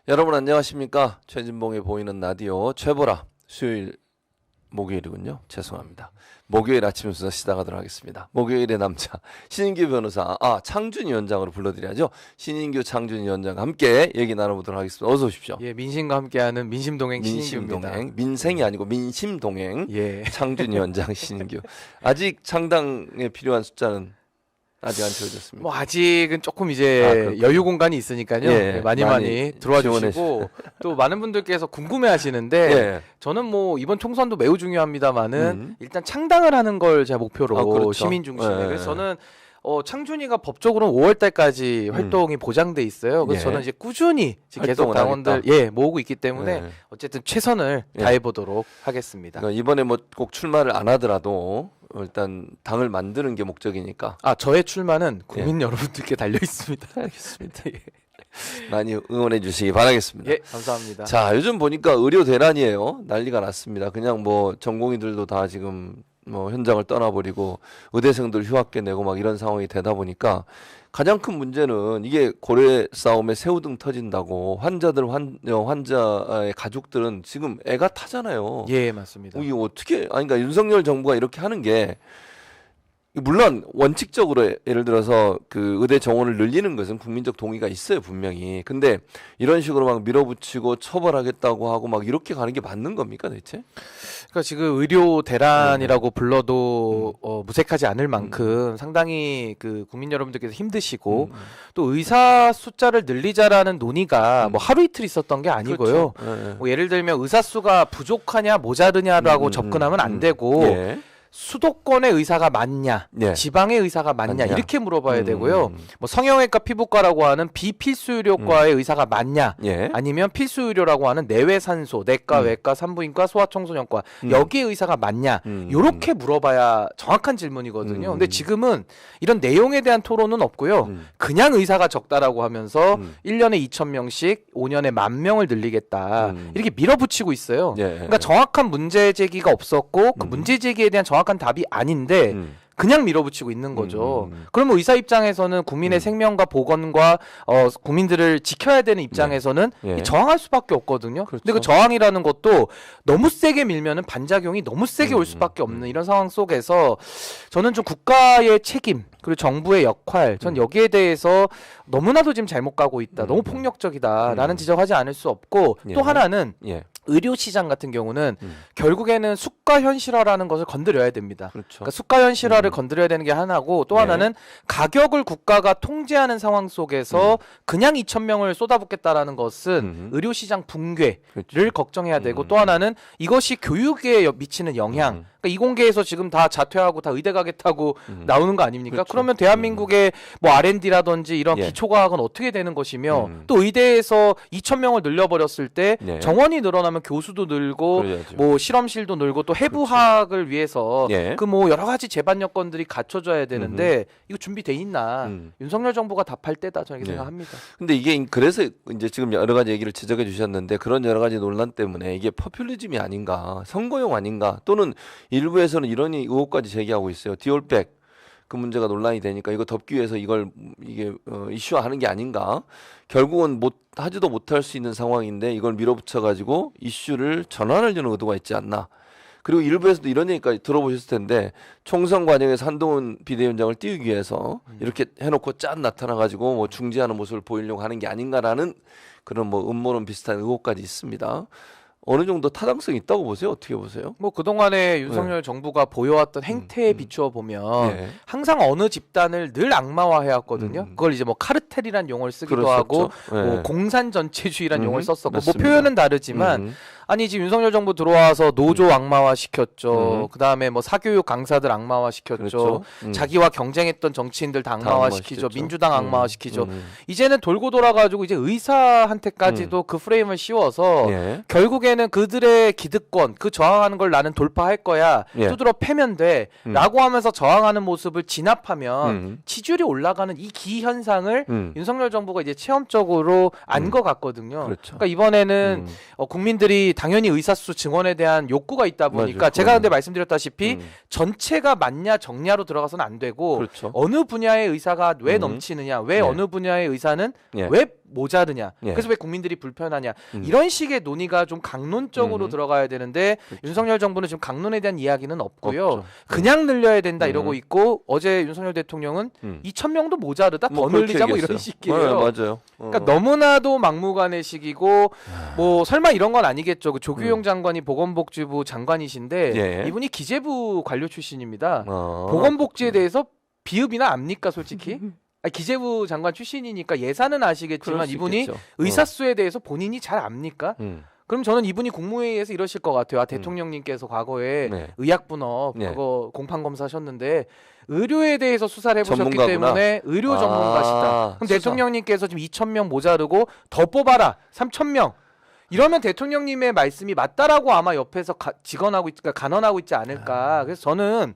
여러분 안녕하십니까? 최진봉의 보이는 라디오 최보라 수요일 목요일이군요. 죄송합니다. 목요일 아침 순서 시작하도록 하겠습니다. 목요일의 남자 신인규 변호사 창준 위원장으로 불러드려야죠. 신인규 창준 위원장과 함께 얘기 나눠보도록 하겠습니다. 어서 오십시오. 예, 민심과 함께하는 민심동행 신인규입니다. 민심동행 민생이 아니고 민심동행 예. 창준 위원장 신인규. 아직 창당에 필요한 숫자는 아직 안 채워졌습니다. 뭐 아직은 조금 이제 여유 공간이 있으니까요. 예, 많이 들어와 주시고 또 많은 분들께서 궁금해하시는데 예. 저는 뭐 이번 총선도 매우 중요합니다만은 일단 창당을 하는 걸 제 목표로 그렇죠. 시민 중심에 예. 그래서 저는 창준이가 법적으로는 5월달까지 활동이 보장돼 있어요. 그래서 예. 저는 이제 꾸준히 계속 당원들 모으고 있기 때문에 어쨌든 최선을 다해 보도록 하겠습니다. 그러니까 이번에 뭐 꼭 출마를 안 하더라도 일단 당을 만드는 게 목적이니까. 저의 출마는 국민 여러분들께 달려 있습니다. 알겠습니다. 많이 응원해 주시기 바라겠습니다. 예, 감사합니다. 자, 요즘 보니까 의료 대란이에요. 난리가 났습니다. 그냥 뭐 전공의들도 다 지금 뭐 현장을 떠나버리고 의대생들 휴학계 내고 막 이런 상황이 되다 보니까 가장 큰 문제는 이게 고래 싸움에 새우등 터진다고 환자의 가족들은 지금 애가 타잖아요. 예, 맞습니다. 이게 어떻게 그러니까 윤석열 정부가 이렇게 하는 게 물론 원칙적으로 예를 들어서 그 의대 정원을 늘리는 것은 국민적 동의가 있어요, 분명히. 근데 이런 식으로 막 밀어붙이고 처벌하겠다고 하고 막 이렇게 가는 게 맞는 겁니까, 대체? 그러니까 지금 의료 대란이라고 불러도 무색하지 않을 만큼 상당히 그 국민 여러분들께서 힘드시고 또 의사 숫자를 늘리자라는 논의가 뭐 하루 이틀 있었던 게 아니고요. 그렇죠. 뭐 예를 들면 의사 수가 부족하냐 모자르냐라고 접근하면 안 되고 수도권의 의사가 많냐, 지방의 의사가 많냐 이렇게 물어봐야 되고요. 뭐 성형외과 피부과라고 하는 비필수 의료과의 의사가 많냐, 아니면 필수 의료라고 하는 내외산소, 내과, 외과, 산부인과, 소아청소년과 여기에 의사가 많냐, 이렇게 물어봐야 정확한 질문이거든요. 근데 지금은 이런 내용에 대한 토론은 없고요. 그냥 의사가 적다라고 하면서 1년에 2,000명씩 5년에 10,000명을 늘리겠다 이렇게 밀어붙이고 있어요. 그러니까 정확한 문제 제기가 없었고 그 문제 제기에 대한 정확한 답이 아닌데 그냥 밀어붙이고 있는 거죠. 그러면 의사 입장에서는 국민의 생명과 보건과 국민들을 지켜야 되는 입장에서는 저항할 수밖에 없거든요. 그렇죠. 근데 그 저항이라는 것도 너무 세게 밀면은 반작용이 너무 세게 올 수밖에 없는 이런 상황 속에서 저는 좀 국가의 책임 그리고 정부의 역할 전 여기에 대해서 너무나도 지금 잘못 가고 있다. 너무 폭력적이다라는 지적하지 않을 수 없고 또 하나는 의료 시장 같은 경우는 결국에는 수가 현실화라는 것을 건드려야 됩니다. 그렇죠. 그러니까 수가 현실화를 건드려야 되는 게 하나고 또 하나는 가격을 국가가 통제하는 상황 속에서 그냥 2,000명을 쏟아붓겠다라는 것은 의료 시장 붕괴를 걱정해야 되고 또 하나는 이것이 교육에 미치는 영향. 그러니까 이공계에서 지금 다 자퇴하고 다 의대 가겠다고 나오는 거 아닙니까? 그렇죠. 그러면 대한민국의 뭐 R&D라든지 이런 기초과학은 어떻게 되는 것이며 또 의대에서 2,000명을 늘려버렸을 때 정원이 늘어나면 교수도 늘고 그래야죠. 뭐 실험실도 늘고 또 해부학을 위해서 그 뭐 여러 가지 제반 여건들이 갖춰져야 되는데 이거 준비돼 있나? 윤석열 정부가 답할 때다 저는 이렇게 생각합니다. 근데 이게 그래서 이제 지금 여러 가지 얘기를 지적해 주셨는데 그런 여러 가지 논란 때문에 이게 포퓰리즘이 아닌가, 선거용 아닌가, 또는 일부에서는 이런 의혹까지 제기하고 있어요. 디올백 그 문제가 논란이 되니까 이거 덮기 위해서 이게 이슈화하는 게 아닌가. 결국은 하지도 못할 수 있는 상황인데 이걸 밀어붙여 가지고 이슈를 전환하려는 의도가 있지 않나. 그리고 일부에서도 이런 얘기까지 들어보셨을 텐데 총선 과정에서 한동훈 비대위원장을 띄우기 위해서 이렇게 해놓고 짠 나타나가지고 뭐 중지하는 모습을 보이려고 하는 게 아닌가라는 그런 뭐 음모론 비슷한 의혹까지 있습니다. 어느 정도 타당성이 있다고 보세요? 어떻게 보세요? 뭐 그동안에 윤석열 정부가 보여왔던 행태에 비추어 보면 항상 어느 집단을 늘 악마화해왔거든요. 그걸 이제 뭐 카르텔이란 용어를 쓰기도 하고 뭐 공산전체주의란 용어를 썼었고 뭐 표현은 다르지만 아니 지금 윤석열 정부 들어와서 노조 악마화 시켰죠. 그다음에 뭐 사교육 강사들 악마화 시켰죠. 자기와 경쟁했던 정치인들 다 악마화 시키죠. 민주당 악마화 시키죠. 이제는 돌고 돌아가지고 이제 의사한테까지도 그 프레임을 씌워서 결국에는 그들의 기득권, 그 저항하는 걸 나는 돌파할 거야. 두드러 패면 돼. 라고 하면서 저항하는 모습을 진압하면 지지율이 올라가는 이 기현상을 윤석열 정부가 이제 체험적으로 안 것 같거든요. 그렇죠. 그러니까 이번에는 국민들이 당연히 의사수 증원에 대한 욕구가 있다 보니까 맞아요. 제가 근데 말씀드렸다시피 음. 전체가 맞냐 정냐로 들어가서는 안 되고 그렇죠. 어느 분야의 의사가 왜 넘치느냐, 왜 예. 어느 분야의 의사는 예. 왜 모자르냐, 예. 그래서 왜 국민들이 불편하냐, 이런 식의 논의가 좀 강론적으로 들어가야 되는데 그렇죠. 윤석열 정부는 지금 강론에 대한 이야기는 없고요. 없죠. 그냥 늘려야 된다 이러고 있고 어제 윤석열 대통령은 2,000명도 모자르다, 더 늘리자 뭐 이런 식이에요. 네, 맞아요. 그러니까 너무나도 막무가내식이고 뭐 설마 이런 건 아니겠죠. 그 조규용 장관이 보건복지부 장관이신데 예. 이분이 기재부 관료 출신입니다. 아. 보건복지에 대해서 비읍이나 압니까 솔직히? 아니, 기재부 장관 출신이니까 예산은 아시겠지만 그럴 수 이분이 있겠죠. 의사수에 대해서 본인이 잘 압니까? 그럼 저는 이분이 국무회의에서 이러실 것 같아요. 아, 대통령님께서 과거에 네. 의약분업 네. 그거 공판검사 하셨는데 의료에 대해서 수사를 해보셨기 전문가구나. 때문에 의료 전문가시다. 그럼 수사. 대통령님께서 지금 2,000명 모자르고 더 뽑아라 3,000명. 이러면 대통령님의 말씀이 맞다라고 아마 옆에서 간언하고 있지 않을까. 그래서 저는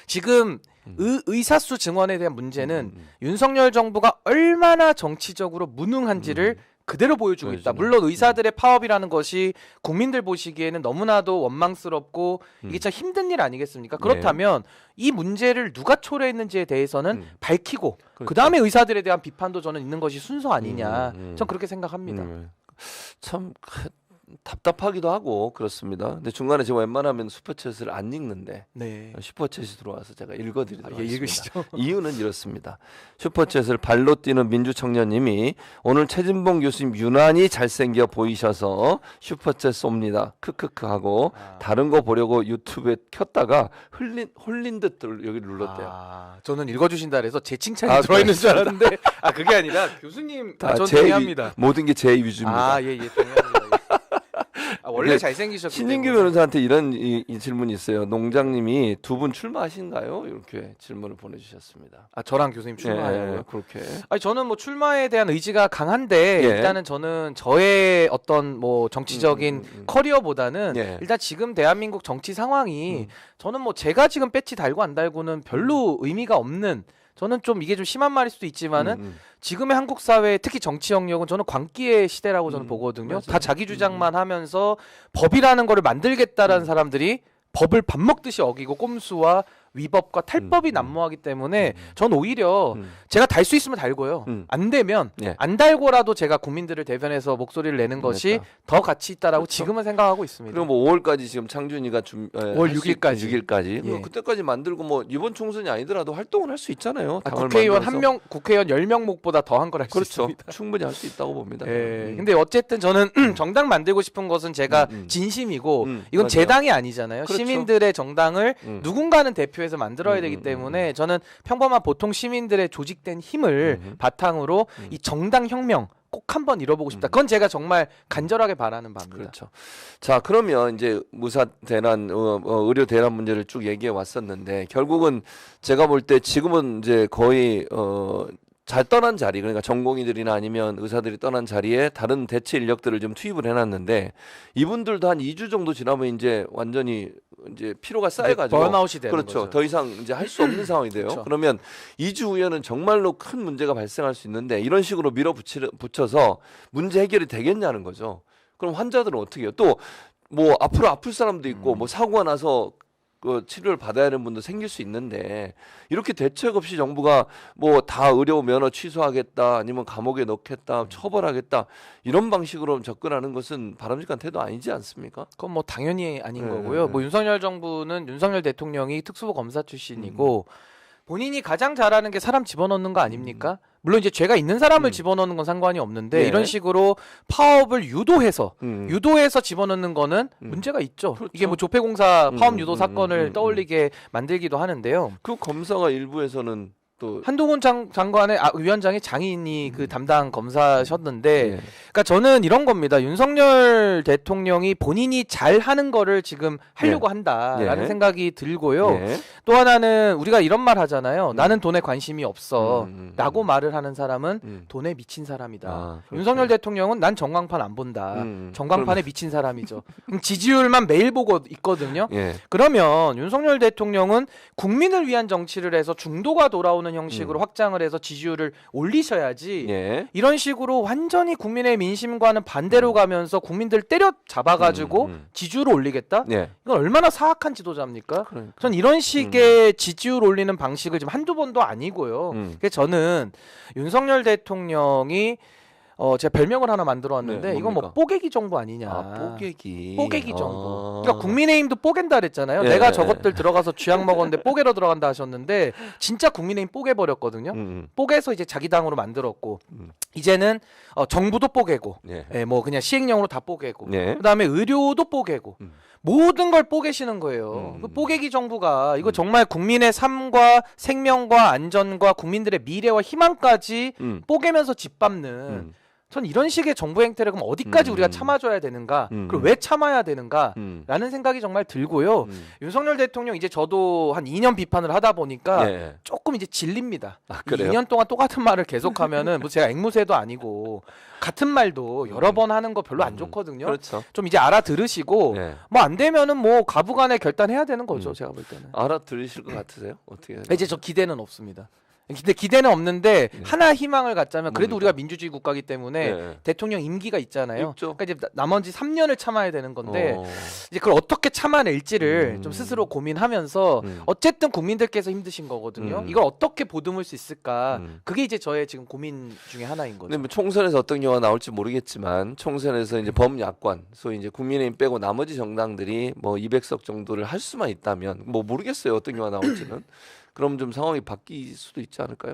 지금 의사수 증원에 대한 문제는 윤석열 정부가 얼마나 정치적으로 무능한지를 그대로 보여주고 있다. 물론 의사들의 파업이라는 것이 국민들 보시기에는 너무나도 원망스럽고 이게 참 힘든 일 아니겠습니까? 그렇다면 이 문제를 누가 초래했는지에 대해서는 밝히고 그 다음에 의사들에 대한 비판도 저는 있는 것이 순서 아니냐. 전 그렇게 생각합니다. 참 답답하기도 하고 그렇습니다. 근데 중간에 제가 웬만하면 슈퍼챗을 안 읽는데 네. 슈퍼챗이 들어와서 제가 읽어드리도록 하겠습니다. 읽으시죠. 이유는 이렇습니다. 슈퍼챗을 발로 뛰는 민주청년님이 오늘 최진봉 교수님 유난히 잘생겨 보이셔서 슈퍼챗 쏩니다. 크크크 하고 다른 거 보려고 유튜브에 켰다가 홀린 듯 여기 눌렀대요. 저는 읽어주신다 그래서 제 칭찬이 들어있는 줄 알았는데 그게 아니라 교수님 전 동의합니다. 모든 게 제 위주입니다. 예, 동의합니다. 원래 잘생기셨기 신인규 때문에. 변호사한테 이런 이 질문이 있어요. 농장님이 두 분 출마하신가요? 이렇게 질문을 보내주셨습니다. 저랑 교수님 출마하려고요? 네, 그렇게. 아니 저는 뭐 출마에 대한 의지가 강한데 일단은 저는 저의 어떤 뭐 정치적인 커리어보다는 일단 지금 대한민국 정치 상황이 저는 뭐 제가 지금 배지 달고 안 달고는 별로 의미가 없는, 저는 좀 이게 좀 심한 말일 수도 있지만은 지금의 한국 사회 특히 정치 영역은 저는 광기의 시대라고 저는 보거든요. 맞아요. 다 자기 주장만 하면서 법이라는 거를 만들겠다라는 사람들이 법을 밥 먹듯이 어기고 꼼수와 위법과 탈법이 난무하기 때문에 전 오히려 제가 달 수 있으면 달고요. 안 되면 안 달고라도 제가 국민들을 대변해서 목소리를 내는 것이 더 가치 있다라고 지금은 생각하고 있습니다. 그럼 뭐 5월까지 지금 창준이가 5월 6일까지. 그때까지 만들고 뭐 이번 총선이 아니더라도 활동을 할 수 있잖아요. 국회의원 국회의원 10명목보다 더 한 걸 할 수 그렇죠. 있습니다. 충분히 할 수 있다고 봅니다. 근데 어쨌든 저는 정당 만들고 싶은 것은 제가 진심이고 이건 맞아요. 제 당이 아니잖아요. 그렇죠. 시민들의 정당을 누군가는 대표해서 만들어야 되기 때문에 저는 평범한 보통 시민들의 조직된 힘을 바탕으로 이 정당 혁명 꼭 한번 이뤄보고 싶다. 그건 제가 정말 간절하게 바라는 바입니다. 그렇죠. 자, 그러면 이제 무사 대란, 의료 대란 문제를 쭉 얘기해 왔었는데 결국은 제가 볼 때 지금은 이제 거의 잘 떠난 자리, 그러니까 전공의들이나 아니면 의사들이 떠난 자리에 다른 대체 인력들을 좀 투입을 해놨는데 이분들도 한 2주 정도 지나면 이제 완전히 이제 피로가 쌓여가지고 번아웃이 되는 그렇죠. 거죠. 더 이상 이제 할 수 없는 상황이 돼요. 그렇죠. 그러면 2주 후에는 정말로 큰 문제가 발생할 수 있는데 이런 식으로 밀어붙여서 문제 해결이 되겠냐는 거죠. 그럼 환자들은 어떻게 해요? 또 뭐 앞으로 아플 사람도 있고 뭐 사고가 나서 그 치료를 받아야 하는 분도 생길 수 있는데 이렇게 대책 없이 정부가 뭐 다 의료 면허 취소하겠다 아니면 감옥에 넣겠다 처벌하겠다 이런 방식으로 접근하는 것은 바람직한 태도 아니지 않습니까? 그건 뭐 당연히 아닌 거고요. 뭐 윤석열 정부는 윤석열 대통령이 특수부 검사 출신이고 본인이 가장 잘하는 게 사람 집어넣는 거 아닙니까? 물론 이제 죄가 있는 사람을 집어넣는 건 상관이 없는데 이런 식으로 파업을 유도해서 집어넣는 거는 문제가 있죠. 그렇죠. 이게 뭐 조폐공사 파업 유도 사건을 떠올리게 만들기도 하는데요. 그 검사가 일부에서는 또 한동훈 장관의 위원장의 장인이 그 담당 검사셨는데, 그러니까 저는 이런 겁니다. 윤석열 대통령이 본인이 잘 하는 거를 지금 하려고 한다라는 생각이 들고요. 또 하나는 우리가 이런 말 하잖아요. 나는 돈에 관심이 없어. 라고 말을 하는 사람은 돈에 미친 사람이다. 윤석열 대통령은 난 전광판 안 본다. 전광판에 미친 사람이죠. 지지율만 매일 보고 있거든요. 그러면 윤석열 대통령은 국민을 위한 정치를 해서 중도가 돌아오는 형식으로 확장을 해서 지지율을 올리셔야지 이런 식으로 완전히 국민의힘 민심과는 반대로 가면서 국민들 때려 잡아가지고 지지율을 올리겠다? 네. 이건 얼마나 사악한 지도자입니까? 그러니까. 전 이런 식의 지지율 올리는 방식을 지금 한두 번도 아니고요. 그래서 저는 윤석열 대통령이 제가 별명을 하나 만들어 왔는데 네, 이건 뭐 뽀개기 정부 아니냐. 뽀개기. 뽀개기 정부. 그러니까 국민의힘도 뽀갠다 그랬잖아요. 예, 내가 저것들 들어가서 쥐약 먹었는데 뽀개러 들어간다 하셨는데 진짜 국민의힘 뽀개버렸거든요. 뽀개서 이제 자기 당으로 만들었고 이제는 정부도 뽀개고 예, 뭐 그냥 시행령으로 다 뽀개고 그다음에 의료도 뽀개고 모든 걸 뽀개시는 거예요. 그 뽀개기 정부가 이거 정말 국민의 삶과 생명과 안전과 국민들의 미래와 희망까지 뽀개면서 짓밟는 전 이런 식의 정부 행태를 그럼 어디까지 우리가 참아줘야 되는가 그리고 왜 참아야 되는가 라는 생각이 정말 들고요. 윤석열 대통령 이제 저도 한 2년 비판을 하다 보니까 조금 이제 질립니다. 2년 동안 똑같은 말을 계속하면은 뭐 제가 앵무새도 아니고 같은 말도 여러 번 하는 거 별로 안 좋거든요. 그렇죠. 좀 이제 알아들으시고 뭐 안 되면은 뭐 가부간에 결단해야 되는 거죠. 제가 볼 때는. 알아들으실 것 같으세요? 어떻게 해야 이제 저 기대는 없습니다. 근데 기대는 없는데 하나 희망을 갖자면 그래도 우리가 민주주의 국가이기 때문에 대통령 임기가 있잖아요. 있죠. 그러니까 이제 나머지 3년을 참아야 되는 건데 이제 그걸 어떻게 참아낼지를 좀 스스로 고민하면서 어쨌든 국민들께서 힘드신 거거든요. 이걸 어떻게 보듬을 수 있을까? 그게 이제 저의 지금 고민 중에 하나인 거죠. 근데 뭐 총선에서 어떤 경우가 나올지 모르겠지만 총선에서 이제 범야권, 소위 이제 국민의힘 빼고 나머지 정당들이 뭐 200석 정도를 할 수만 있다면 뭐 모르겠어요. 어떤 경우가 나올지는. 그럼 좀 상황이 바뀔 수도 있지 않을까요?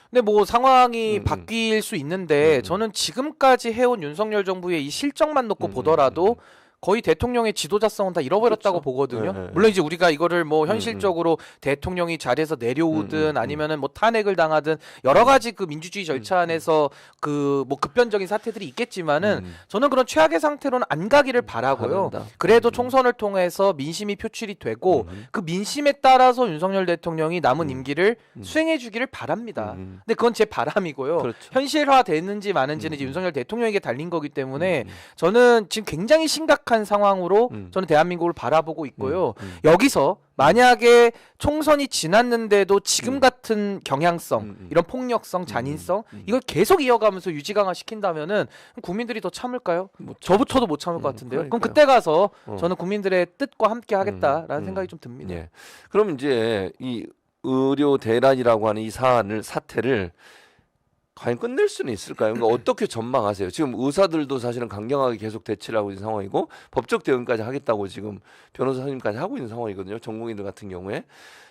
근데 뭐 상황이 바뀔 수 있는데 저는 지금까지 해온 윤석열 정부의 이 실정만 놓고 보더라도 거의 대통령의 지도자성은 다 잃어버렸다고 그렇죠. 보거든요. 물론 이제 우리가 이거를 뭐 현실적으로 대통령이 자리에서 내려오든 아니면은 뭐 탄핵을 당하든 여러 가지 그 민주주의 절차 안에서 그 뭐 급변적인 사태들이 있겠지만은 저는 그런 최악의 상태로는 안 가기를 바라고요. 바란다. 그래도 총선을 통해서 민심이 표출이 되고 그 민심에 따라서 윤석열 대통령이 남은 임기를 수행해 주기를 바랍니다. 근데 그건 제 바람이고요. 그렇죠. 현실화 되는지 마는지는 이제 윤석열 대통령에게 달린 거기 때문에 저는 지금 굉장히 심각한 상황으로 저는 대한민국을 바라보고 있고요. 여기서 만약에 총선이 지났는데도 지금 같은 경향성, 이런 폭력성, 잔인성 이걸 계속 이어가면서 유지강화 시킨다면은 국민들이 더 참을까요? 저부터도 못 참을 것 같은데요. 그럼 그때 가서 저는 국민들의 뜻과 함께 하겠다라는 생각이 좀 듭니다. 예. 그럼 이제 이 의료 대란이라고 하는 이 사태를 과연 끝낼 수는 있을까요? 그러니까 어떻게 전망하세요? 지금 의사들도 사실은 강경하게 계속 대치를 하고 있는 상황이고 법적 대응까지 하겠다고 지금 변호사님까지 하고 있는 상황이거든요. 전공의들 같은 경우에.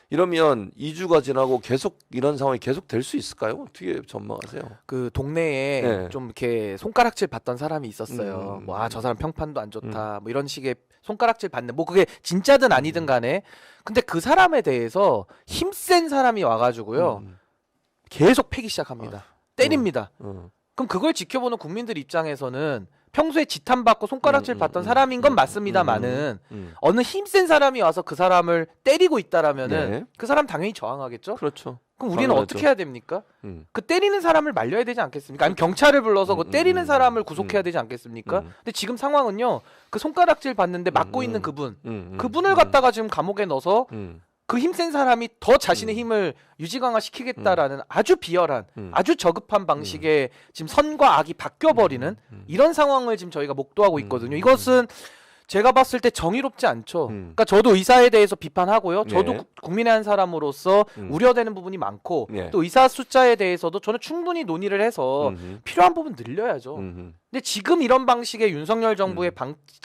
이러면 2주가 지나고 계속 이런 상황이 계속 될 수 있을까요? 어떻게 전망하세요? 그 동네에 좀 이렇게 손가락질 받던 사람이 있었어요. 뭐 저 사람 평판도 안 좋다. 뭐 이런 식의 손가락질 받는 뭐 그게 진짜든 아니든 간에 근데 그 사람에 대해서 힘센 사람이 와가지고요 계속 패기 시작합니다. 때립니다. 그럼 그걸 지켜보는 국민들 입장에서는 평소에 지탄받고 손가락질 받던 사람인 건 맞습니다만은 어느 힘센 사람이 와서 그 사람을 때리고 있다라면은 그 사람 당연히 저항하겠죠. 그렇죠. 그럼 우리는 당연하죠. 어떻게 해야 됩니까? 그 때리는 사람을 말려야 되지 않겠습니까? 아니면 경찰을 불러서 그 때리는 사람을 구속해야 되지 않겠습니까? 근데 지금 상황은요. 그 손가락질 받는데 맞고 있는 그분을 갖다가 지금 감옥에 넣어서 그 힘센 사람이 더 자신의 힘을 유지강화 시키겠다라는 아주 비열한 아주 저급한 방식의 지금 선과 악이 바뀌어버리는 이런 상황을 지금 저희가 목도하고 있거든요. 이것은 제가 봤을 때 정의롭지 않죠. 그러니까 저도 의사에 대해서 비판하고요. 저도 국민의 한 사람으로서 우려되는 부분이 많고 또 의사 숫자에 대해서도 저는 충분히 논의를 해서 필요한 부분 늘려야죠. 근데 지금 이런 방식의 윤석열 정부의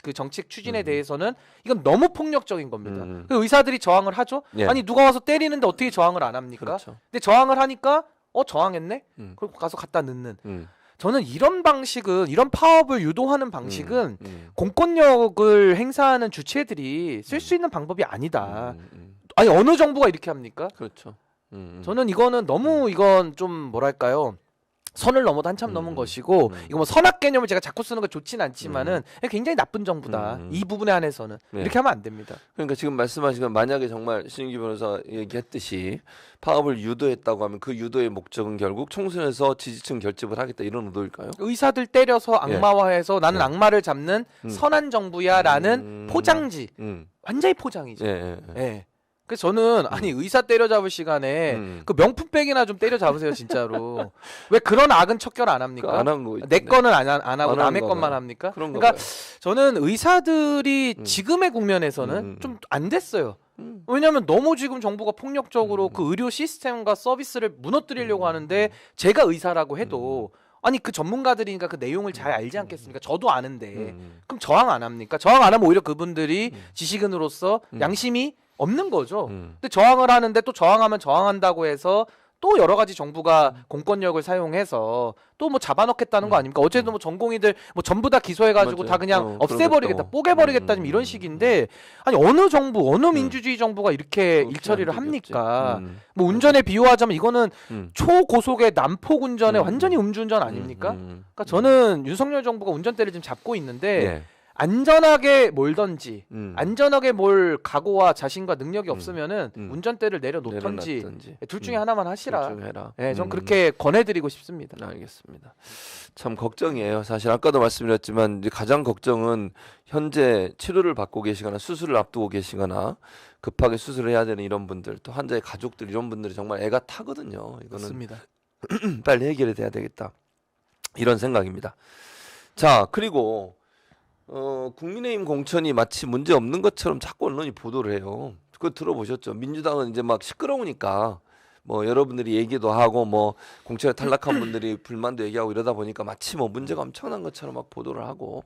그 정책 추진에 대해서는 이건 너무 폭력적인 겁니다. 그 의사들이 저항을 하죠. 아니 누가 와서 때리는데 어떻게 저항을 안 합니까? 그렇죠. 근데 저항을 하니까 저항했네? 그리고 가서 갖다 넣는. 저는 이런 방식은 이런 파업을 유도하는 방식은 공권력을 행사하는 주체들이 쓸 수 있는 방법이 아니다. 아니 어느 정부가 이렇게 합니까? 그렇죠. 저는 이거는 너무 이건 좀 뭐랄까요? 선을 넘어도 한참 넘은 것이고 이거 뭐 선악 개념을 제가 자꾸 쓰는 거 좋진 않지만은 굉장히 나쁜 정부다. 이 부분에 한해서는 이렇게 하면 안 됩니다. 그러니까 지금 말씀하신 건 만약에 정말 신윤기 변호사 얘기했듯이 파업을 유도했다고 하면 그 유도의 목적은 결국 총선에서 지지층 결집을 하겠다 이런 의도일까요? 의사들 때려서 악마화해서 나는 악마를 잡는 선한 정부야라는 포장지. 완전히 포장이죠. 예. 그래서 저는 아니 의사 때려잡을 시간에 그 명품백이나 좀 때려잡으세요 진짜로. 왜 그런 악은 척결 안 합니까? 안 한 거 내 거는 안 하고 안 남의 하는 것만 거봐요. 합니까? 그런가 그러니까 봐요. 저는 의사들이 지금의 국면에서는 좀 안 됐어요. 왜냐하면 너무 지금 정부가 폭력적으로 그 의료 시스템과 서비스를 무너뜨리려고 하는데 제가 의사라고 해도 아니 그 전문가들이니까 그 내용을 잘 알지 않겠습니까? 저도 아는데 그럼 저항 안 합니까? 저항 안 하면 오히려 그분들이 지식인으로서 양심이 없는 거죠. 근데 저항을 하는데 또 저항하면 저항한다고 해서 또 여러 가지 정부가 공권력을 사용해서 또 뭐 잡아넣겠다는 거 아닙니까? 어쨌든 뭐 전공의들 뭐 전부 다 기소해가지고 맞아요. 다 그냥 없애버리겠다, 그러겠다. 뽀개버리겠다 지금 이런 식인데 아니 어느 정부, 어느 민주주의 정부가 이렇게 그렇게 일처리를 안 합니까? 되겠지. 뭐 운전에 비유하자면 이거는 초고속의 난폭 운전에 음. 완전히 음주운전 아닙니까? 그러니까 저는 윤석열 정부가 운전대를 지금 잡고 있는데 예. 안전하게 몰던지 안전하게 몰 각오와 자신과 능력이 음. 없으면은 운전대를 내려놓던지 내려놨던지. 둘 중에 하나만 하시라. 둘 중에 해라. 네, 전 그렇게 권해드리고 싶습니다. 알겠습니다. 참 걱정이에요. 사실 아까도 말씀드렸지만 이제 가장 걱정은 현재 치료를 받고 계시거나 수술을 앞두고 계시거나 급하게 수술을 해야 되는 이런 분들, 또 환자의 가족들 이런 분들이 정말 애가 타거든요. 이거는 맞습니다. 빨리 해결이 돼야 되겠다. 이런 생각입니다. 자, 그리고 국민의힘 공천이 마치 문제 없는 것처럼 자꾸 언론이 보도를 해요. 그거 들어보셨죠? 민주당은 이제 막 시끄러우니까 뭐 여러분들이 얘기도 하고 뭐 공천에 탈락한 분들이 불만도 얘기하고 이러다 보니까 마치 뭐 문제가 엄청난 것처럼 막 보도를 하고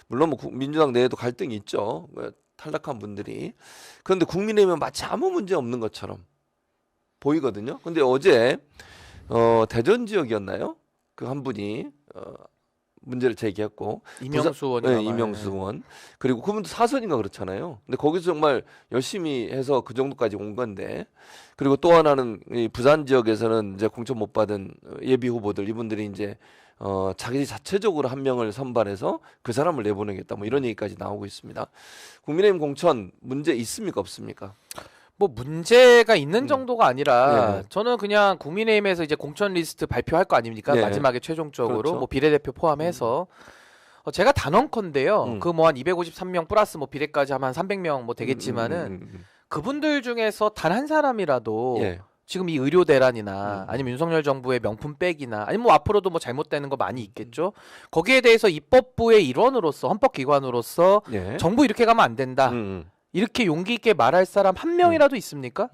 물론 뭐 민주당 내에도 갈등이 있죠. 뭐 탈락한 분들이. 그런데 국민의힘은 마치 아무 문제 없는 것처럼 보이거든요. 근데 어제 대전 지역이었나요? 그 한 분이 문제를 제기했고 이명수 의원이 네, 이명수 의원 그리고 그분도 사선인가 그렇잖아요. 근데 거기서 정말 열심히 해서 그 정도까지 온 건데 그리고 또 하나는 이 부산 지역에서는 이제 공천 못 받은 예비 후보들 이분들이 이제 자기 자체적으로 한 명을 선발해서 그 사람을 내보내겠다 뭐 이런 얘기까지 나오고 있습니다. 국민의힘 공천 문제 있습니까 없습니까? 뭐 문제가 있는 정도가 아니라 네. 저는 그냥 국민의힘에서 이제 공천 리스트 발표할 거 아닙니까? 네. 마지막에 최종적으로 그렇죠. 뭐 비례대표 포함해서 제가 단언컨대요. 그 뭐 한 253명 플러스 뭐 비례까지 하면 한 300명 뭐 되겠지만은 그분들 중에서 단 한 사람이라도 예. 지금 이 의료 대란이나 아니면 윤석열 정부의 명품백이나 아니면 뭐 앞으로도 뭐 잘못되는 거 많이 있겠죠. 거기에 대해서 입법부의 일원으로서 헌법기관으로서 예. 정부 이렇게 가면 안 된다. 이렇게 용기 있게 말할 사람 한 명이라도 있습니까?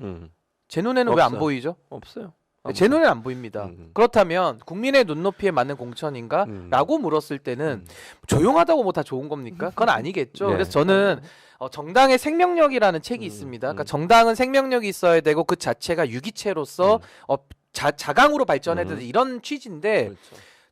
제 눈에는 왜 안 없어요. 보이죠? 없어요. 제 눈에는 안 보입니다. 그렇다면 국민의 눈높이에 맞는 공천인가? 라고 물었을 때는 조용하다고 뭐 다 좋은 겁니까? 그건 아니겠죠. 네. 그래서 저는 정당의 생명력이라는 책이 있습니다. 그러니까 정당은 생명력이 있어야 되고 그 자체가 유기체로서 자강으로 발전해야 되는 이런 취지인데 그렇죠.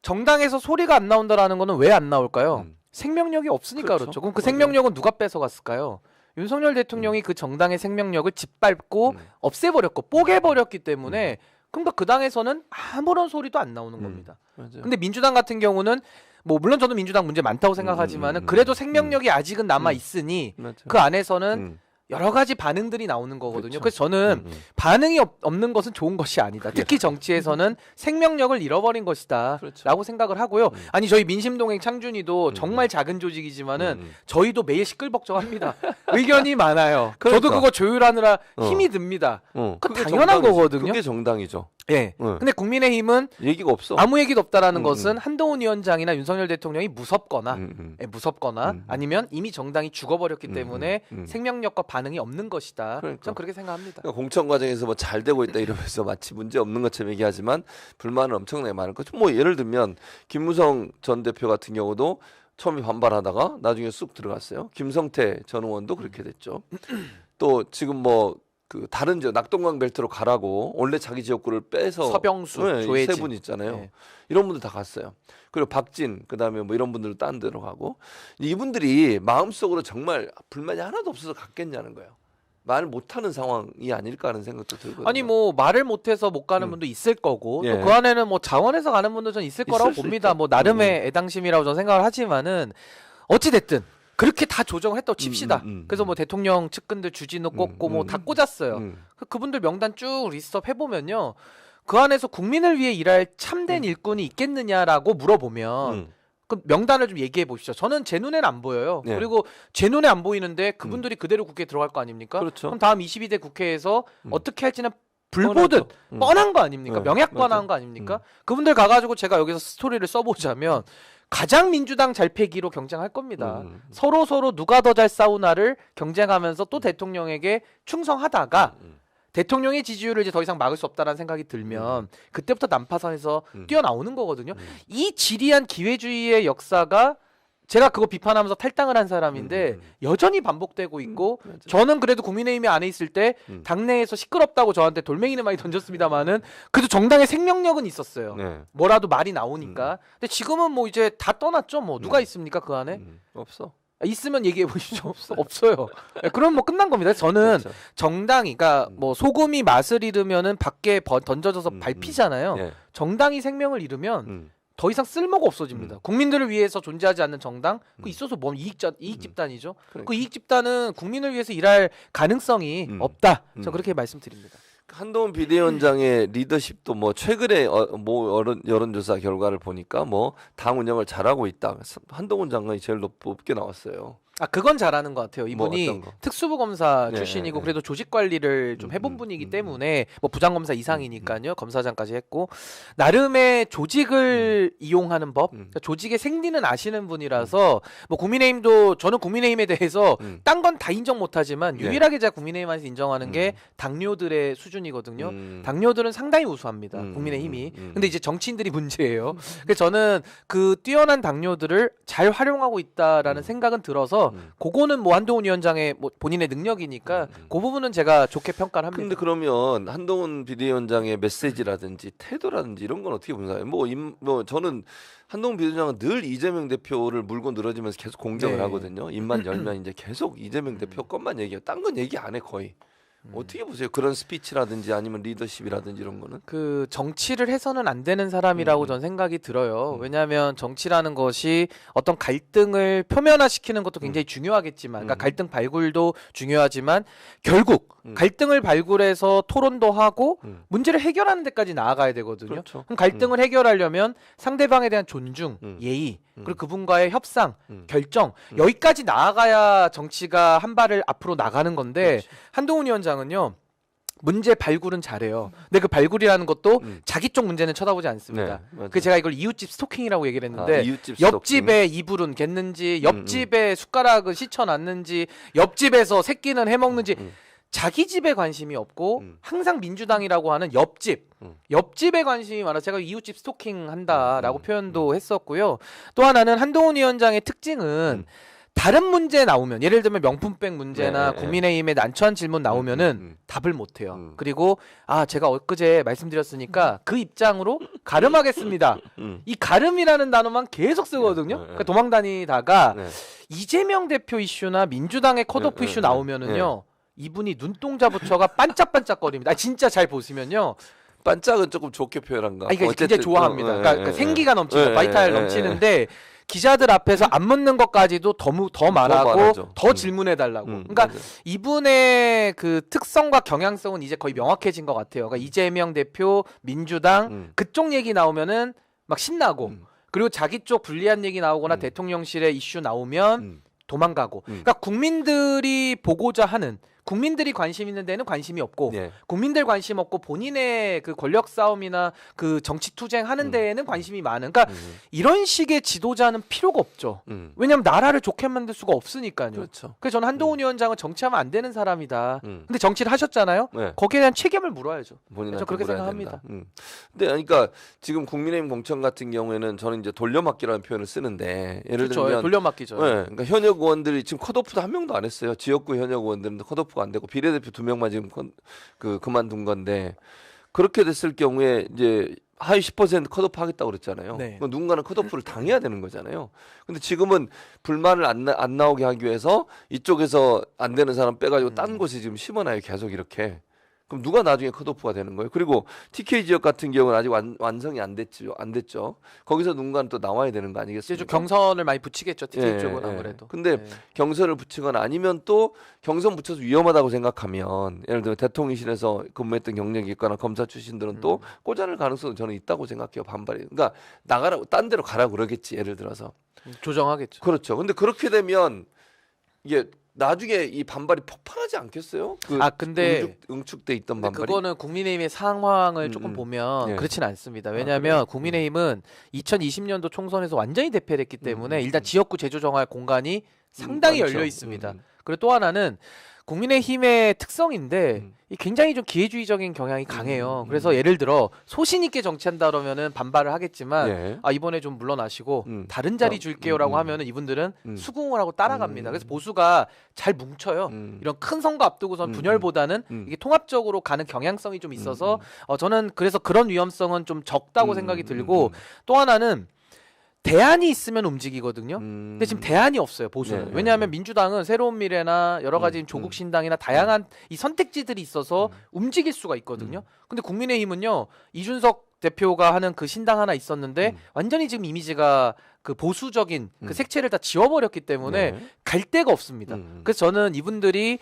정당에서 소리가 안 나온다라는 거는 왜 안 나올까요? 생명력이 없으니까 그렇죠. 그럼 그 맞아요. 생명력은 누가 뺏어갔을까요? 윤석열 대통령이 그 정당의 생명력을 짓밟고 없애버렸고 뽀개버렸기 때문에 그러니까 그 당에서는 아무런 소리도 안 나오는 겁니다. 맞아요. 근데 민주당 같은 경우는 뭐 물론 저도 민주당 문제 많다고 생각하지만은 그래도 생명력이 아직은 남아 있으니 맞아요. 그 안에서는 여러 가지 반응들이 나오는 거거든요. 그렇죠. 그래서 저는 반응이 없는 것은 좋은 것이 아니다. 특히 정치에서는 생명력을 잃어버린 것이다 그렇죠. 라고 생각을 하고요. 아니 저희 민심동행 창준이도 정말 작은 조직이지만은 저희도 매일 시끌벅적합니다. 의견이 많아요. 그러니까. 저도 그거 조율하느라 힘이 듭니다. 그거 그게 당연한 정당이죠. 거거든요. 그게 정당이죠. 예. 근데 국민의힘은 얘기가 없어. 아무 얘기도 없다라는 것은 한동훈 위원장이나 윤석열 대통령이 무섭거나 무섭거나 아니면 이미 정당이 죽어버렸기 때문에 생명력과 반응이 없는 것이다. 그러니까. 전 그렇게 생각합니다. 그러니까 공천 과정에서 뭐 잘 되고 있다 이러면서 마치 문제 없는 것처럼 얘기하지만 불만은 엄청나게 많을 거죠. 뭐 예를 들면 김무성 전 대표 같은 경우도 처음에 반발하다가 나중에 쑥 들어갔어요. 김성태 전 의원도 그렇게 됐죠. 또 지금 뭐 그 다른 지역 낙동강 벨트로 가라고 원래 자기 지역구를 빼서 서병수, 네, 조혜진. 세 분 있잖아요. 네. 이런 분들 다 갔어요. 그리고 박진 그다음에 뭐 이런 분들도 딴 데로 가고 이분들이 마음속으로 정말 불만이 하나도 없어서 갔겠냐는 거예요. 말을 못하는 상황이 아닐까 하는 생각도 들거든요. 아니 뭐 말을 못해서 못 가는 분도 있을 거고 예. 또 그 안에는 뭐 자원해서 가는 분도 전 있을 거라고 있을 수 봅니다. 있죠. 뭐 나름의 애당심이라고 저는 생각을 하지만은 어찌 됐든 그렇게 다 조정을 했다고 칩시다. 그래서 뭐 대통령 측근들 주진우 꽂고 뭐 다 꽂았어요. 그분들 명단 쭉 리스트업 해보면요. 그 안에서 국민을 위해 일할 참된 일꾼이 있겠느냐라고 물어보면 그럼 명단을 좀 얘기해 보시죠. 저는 제 눈에는 안 보여요. 네. 그리고 제 눈에 안 보이는데 그분들이 그대로 국회에 들어갈 거 아닙니까? 그렇죠. 그럼 다음 22대 국회에서 어떻게 할지는 불보듯 뻔한 거 아닙니까? 네. 명약관한 거 아닙니까? 그분들 가가지고 제가 여기서 스토리를 써보자면 가장 민주당 잘패기로 경쟁할 겁니다. 서로 누가 더 잘 싸우나를 경쟁하면서 또 대통령에게 충성하다가 대통령의 지지율을 이제 더 이상 막을 수 없다라는 생각이 들면 그때부터 난파선에서 뛰어나오는 거거든요. 이 지리한 기회주의의 역사가 제가 그거 비판하면서 탈당을 한 사람인데 여전히 반복되고 있고 저는 그래도 국민의힘이 안에 있을 때 당내에서 시끄럽다고 저한테 돌멩이는 많이 던졌습니다만은 그래도 정당의 생명력은 있었어요. 네. 뭐라도 말이 나오니까. 근데 지금은 뭐 이제 다 떠났죠. 뭐 누가 있습니까 그 안에? 없어. 있으면 얘기해 보시죠. 없어요. 네, 그럼 뭐 끝난 겁니다. 저는 그렇죠. 정당이, 그러니까 뭐 소금이 맛을 잃으면은 밖에 던져져서 밟히잖아요. 예. 정당이 생명을 잃으면 더 이상 쓸모가 없어집니다. 국민들을 위해서 존재하지 않는 정당, 그 있어서 뭔 이익 집단이죠. 그 이익 집단은 국민을 위해서 일할 가능성이 없다. 저 그렇게 말씀드립니다. 한동훈 비대위원장의 리더십도 뭐 최근에 뭐 여론조사 결과를 보니까 뭐 당 운영을 잘하고 있다. 한동훈 장관이 제일 높게 나왔어요. 아, 그건 잘하는 것 같아요. 이분이 어떤 거? 특수부 검사 네, 출신이고 네. 그래도 조직 관리를 좀 해본 분이기 때문에 뭐 부장검사 이상이니까요. 검사장까지 했고 나름의 조직을 이용하는 법, 그러니까 조직의 생리는 아시는 분이라서 뭐 국민의힘도 저는 국민의힘에 대해서 딴 건 다 인정 못하지만 네. 유일하게 제가 국민의힘한테 인정하는 게 당뇨들의 수준이거든요. 당뇨들은 상당히 우수합니다. 국민의힘이. 근데 이제 정치인들이 문제예요. 그래서 저는 그 뛰어난 당뇨들을 잘 활용하고 있다라는 생각은 들어서 그거는 뭐 한동훈 위원장의 뭐 본인의 능력이니까 그 부분은 제가 좋게 평가를 합니다. 근데 그러면 한동훈 비대위원장의 메시지라든지 태도라든지 이런 건 어떻게 보세요? 뭐 저는 한동훈 비대위원장은 늘 이재명 대표를 물고 늘어지면서 계속 공격을 네. 하거든요. 입만 열면 이제 계속 이재명 대표 것만 얘기해요. 딴 건 얘기 안 해 거의. 어떻게 보세요? 그런 스피치라든지 아니면 리더십이라든지 이런 거는? 그 정치를 해서는 안 되는 사람이라고 전 생각이 들어요. 왜냐하면 정치라는 것이 어떤 갈등을 표면화시키는 것도 굉장히 중요하겠지만, 그러니까 갈등 발굴도 중요하지만 결국 갈등을 발굴해서 토론도 하고 문제를 해결하는 데까지 나아가야 되거든요. 그렇죠. 그럼 갈등을 해결하려면 상대방에 대한 존중, 예의, 그리고 그분과의 협상, 결정 여기까지 나아가야 정치가 한 발을 앞으로 나가는 건데 그렇지. 한동훈 위원장은요. 문제 발굴은 잘해요. 근데 그 발굴이라는 것도 자기 쪽 문제는 쳐다보지 않습니다. 네, 맞아요. 그 제가 이걸 이웃집 스토킹이라고 얘기를 했는데 이웃집 옆집에 이불은 겠는지 옆집에 숟가락을 씻어놨는지 옆집에서 새끼는 해먹는지 자기 집에 관심이 없고 항상 민주당이라고 하는 옆집에 관심이 많아서 제가 이웃집 스토킹 한다라고 표현도 했었고요. 또 하나는 한동훈 위원장의 특징은 다른 문제 나오면 예를 들면 명품백 문제나 네, 국민의힘의 난처한 질문 나오면은 답을 못해요. 그리고 제가 엊그제 말씀드렸으니까 그 입장으로 가름하겠습니다. 이 가름이라는 단어만 계속 쓰거든요. 그러니까 도망 다니다가 이재명 대표 이슈나 민주당의 컷오프 이슈 나오면은요. 이분이 눈동자 부처가 반짝반짝거립니다. 진짜 잘 보시면요. 반짝은 조금 좋게 표현한가? 이게 굉장히 좋아합니다. 그러니까 생기가 넘치고 바이탈 넘치는데 기자들 앞에서 안 묻는 것까지도 더 말하고 더 질문해 달라고. 그러니까 맞아요. 이분의 그 특성과 경향성은 이제 거의 명확해진 것 같아요. 그러니까 이재명 대표, 민주당 그쪽 얘기 나오면은 막 신나고 그리고 자기 쪽 불리한 얘기 나오거나 대통령실의 이슈 나오면 도망가고. 그러니까 국민들이 보고자 하는 국민들이 관심 있는 데는 관심이 없고 국민들 관심 없고 본인의 그 권력 싸움이나 그 정치 투쟁하는 데에는 관심이 많은. 그러니까 이런 식의 지도자는 필요가 없죠. 왜냐하면 나라를 좋게 만들 수가 없으니까요. 그렇죠. 그래서 저는 한동훈 위원장은 정치하면 안 되는 사람이다. 근데 정치를 하셨잖아요. 거기에 대한 책임을 물어야죠. 본인한테 저 그렇게 물어야 생각합니다. 된다. 근데 그러니까 지금 국민의힘 공천 같은 경우에는 저는 이제 돌려막기라는 표현을 쓰는데 예를 그렇죠. 들면 돌려막기죠. 그러니까 현역 의원들이 지금 컷오프도 한 명도 안 했어요. 지역구 현역 의원들은 컷오프가 안 되고 비례대표 2명만 지금 그만둔 건데 그렇게 됐을 경우에 이제 하위 10% 컷오프 하겠다고 그랬잖아요. 그럼 누군가는 컷오프를 당해야 되는 거잖아요. 근데 지금은 불만을 안 나오게 하기 위해서 이쪽에서 안 되는 사람 빼가지고 딴 곳에 지금 심어놔요. 계속 이렇게. 그럼 누가 나중에 컷오프가 되는 거예요? 그리고 TK 지역 같은 경우는 아직 완성이 안 됐죠. 거기서 누군가는 또 나와야 되는 거 이제 아니겠습니까? 좀 경선을 많이 붙이겠죠. TK 예, 쪽은 예. 아무래도. 근데 경선을 붙이거나 아니면 또 경선 붙여서 위험하다고 생각하면 예를 들어 대통령실에서 근무했던 경력이 있거나 검사 출신들은 또 꽂아낼 가능성은 저는 있다고 생각해요. 반발이. 그러니까 나가라고 딴 데로 가라고 그러겠지. 예를 들어서. 조정하겠죠. 그렇죠. 근데 그렇게 되면 이게 나중에 이 반발이 폭발하지 않겠어요? 근데 응축돼 있던 반발이. 그거는 국민의힘의 상황을 조금 보면 예. 그렇지는 않습니다. 왜냐하면 그래요? 국민의힘은 2020년도 총선에서 완전히 대패를 했기 때문에 일단 지역구 재조정할 공간이 상당히 많죠. 열려 있습니다. 그리고 또 하나는 국민의힘의 특성인데 이 굉장히 좀 기회주의적인 경향이 강해요. 그래서 예를 들어 소신 있게 정치한다 그러면은 반발을 하겠지만 예. 이번에 좀 물러나시고 다른 자리 줄게요라고 하면은 이분들은 수긍을 하고 따라갑니다. 그래서 보수가 잘 뭉쳐요. 이런 큰 선거 앞두고선 분열보다는 이게 통합적으로 가는 경향성이 좀 있어서 저는 그래서 그런 위험성은 좀 적다고 생각이 들고 또 하나는 대안이 있으면 움직이거든요. 근데 지금 대안이 없어요, 보수는. 네, 왜냐하면 민주당은 새로운 미래나 여러 가지 조국 신당이나 다양한 이 선택지들이 있어서 움직일 수가 있거든요. 근데 국민의힘은요, 이준석 대표가 하는 그 신당 하나 있었는데 완전히 지금 이미지가 그 보수적인 그 색채를 다 지워버렸기 때문에 갈 데가 없습니다. 그래서 저는 이분들이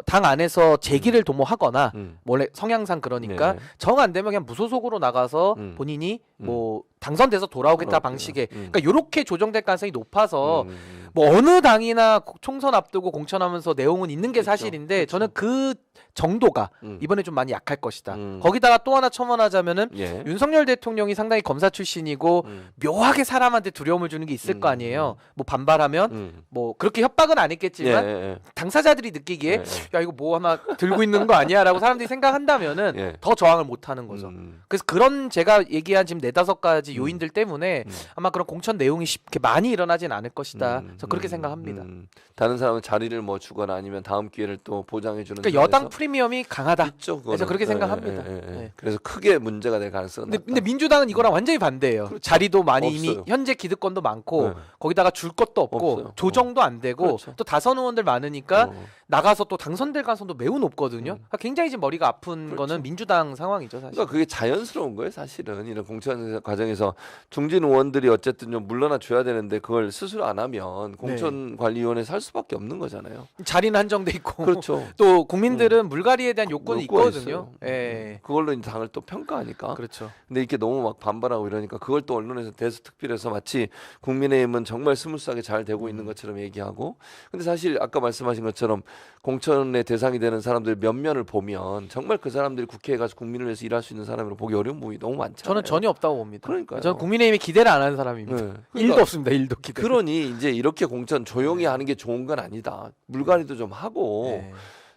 당 안에서 재기를 도모하거나 원래 성향상 그러니까 정 안 되면 그냥 무소속으로 나가서 본인이 뭐 당선돼서 돌아오겠다 방식의 그러니까 요렇게 조정될 가능성이 높아서 뭐 어느 당이나 총선 앞두고 공천하면서 내용은 있는 게 사실인데 저는 그 정도가 이번에 좀 많이 약할 것이다. 거기다가 또 하나 첨언하자면은 윤석열 대통령이 상당히 검사 출신이고 묘하게 사람한테 두려움을 주는 게 있을 거 아니에요. 뭐 반발하면 뭐 그렇게 협박은 안 했겠지만 당사자들이 느끼기에 야 이거 뭐 하나 들고 있는 거 아니야라고 사람들이 생각한다면은 더 저항을 못 하는 거죠. 그래서 그런 제가 얘기한 지금 4-5가지 요인들 때문에 아마 그런 공천 내용이 쉽게 많이 일어나진 않을 것이다. 저 그렇게 생각합니다. 다른 사람은 자리를 뭐 주거나 아니면 다음 기회를 또 보장해 주는 그러니까 여당 프리미엄이 강하다. 있죠, 그래서 그렇게 생각합니다. 그래서 크게 문제가 될 가능성은 근데 민주당은 이거랑 완전히 반대예요. 그렇죠. 자리도 많이 없어요. 이미 현재 기득권도 많고 거기다가 줄 것도 없고 없어요. 조정도 안 되고 그렇죠. 또 다선 의원들 많으니까 나가서 또 당선될 가능성도 매우 높거든요. 그러니까 굉장히 지금 머리가 아픈 거는 민주당 상황이죠, 사실. 그러니까 그게 자연스러운 거예요, 사실은. 이런 공천 과정에서 중진 의원들이 어쨌든 좀 물러나 줘야 되는데 그걸 스스로 안 하면 공천관리위원회 살 수밖에 없는 거잖아요. 자리는 한정돼 있고 그렇죠. 또 국민들은 물갈이에 대한 요건이 욕구가 있거든요. 예. 그걸로 이제 당을 또 평가하니까. 그렇죠. 근데 이렇게 너무 막 반발하고 이러니까 그걸 또 언론에서 대서특필해서 마치 국민의힘은 정말 스무스하게 잘 되고 있는 것처럼 얘기하고. 근데 사실 아까 말씀하신 것처럼 공천의 대상이 되는 사람들 몇 면을 보면 정말 그 사람들이 국회에 가서 국민을 위해서 일할 수 있는 사람으로 보기 어려운 부분이 너무 많잖아요. 저는 전혀 없다고 봅니다. 그러니까요. 저는 국민의힘이 기대를 안 하는 사람입니다. 그러니까 일도 없습니다. 일도 기대. 그러니 이제 이렇게 공천 조용히 하는 게 좋은 건 아니다. 물갈이도 좀 하고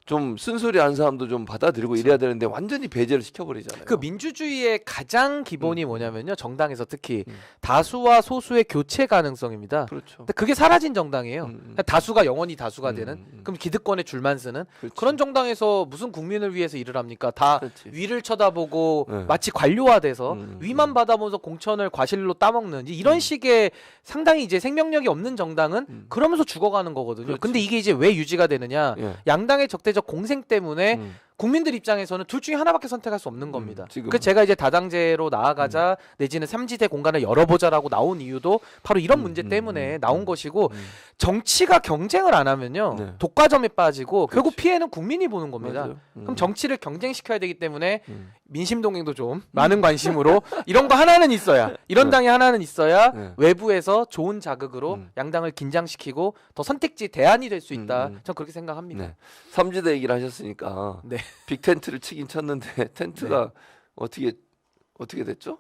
좀 쓴소리 하는 사람도 좀 받아들이고 이래야 되는데 완전히 배제를 시켜버리잖아요. 그 민주주의의 가장 기본이 뭐냐면요. 정당에서 특히 다수와 소수의 교체 가능성입니다. 그렇죠. 근데 그게 사라진 정당이에요. 그러니까 다수가 영원히 다수가 되는 그럼 기득권에 줄만 쓰는 그런 정당에서 무슨 국민을 위해서 일을 합니까? 다 위를 쳐다보고 마치 관료화돼서 위만 받아보면서 공천을 과실로 따먹는 이런 식의 상당히 이제 생명력이 없는 정당은 그러면서 죽어가는 거거든요. 근데 이게 이제 왜 유지가 되느냐? 양당의 적대적 공생 때문에 국민들 입장에서는 둘 중에 하나밖에 선택할 수 없는 겁니다. 그 제가 이제 다당제로 나아가자 내지는 삼지대 공간을 열어보자라고 나온 이유도 바로 이런 문제 때문에 나온 것이고 정치가 경쟁을 안 하면요 독과점에 빠지고 결국 피해는 국민이 보는 겁니다. 그럼 정치를 경쟁시켜야 되기 때문에 민심동행도 좀 많은 관심으로 이런 거 하나는 있어야 이런 당이 하나는 있어야 외부에서 좋은 자극으로 양당을 긴장시키고 더 선택지 대안이 될 수 있다. 저는 그렇게 생각합니다. 삼지대 얘기를 하셨으니까 빅텐트를 치긴 쳤는데 텐트가 어떻게 됐죠?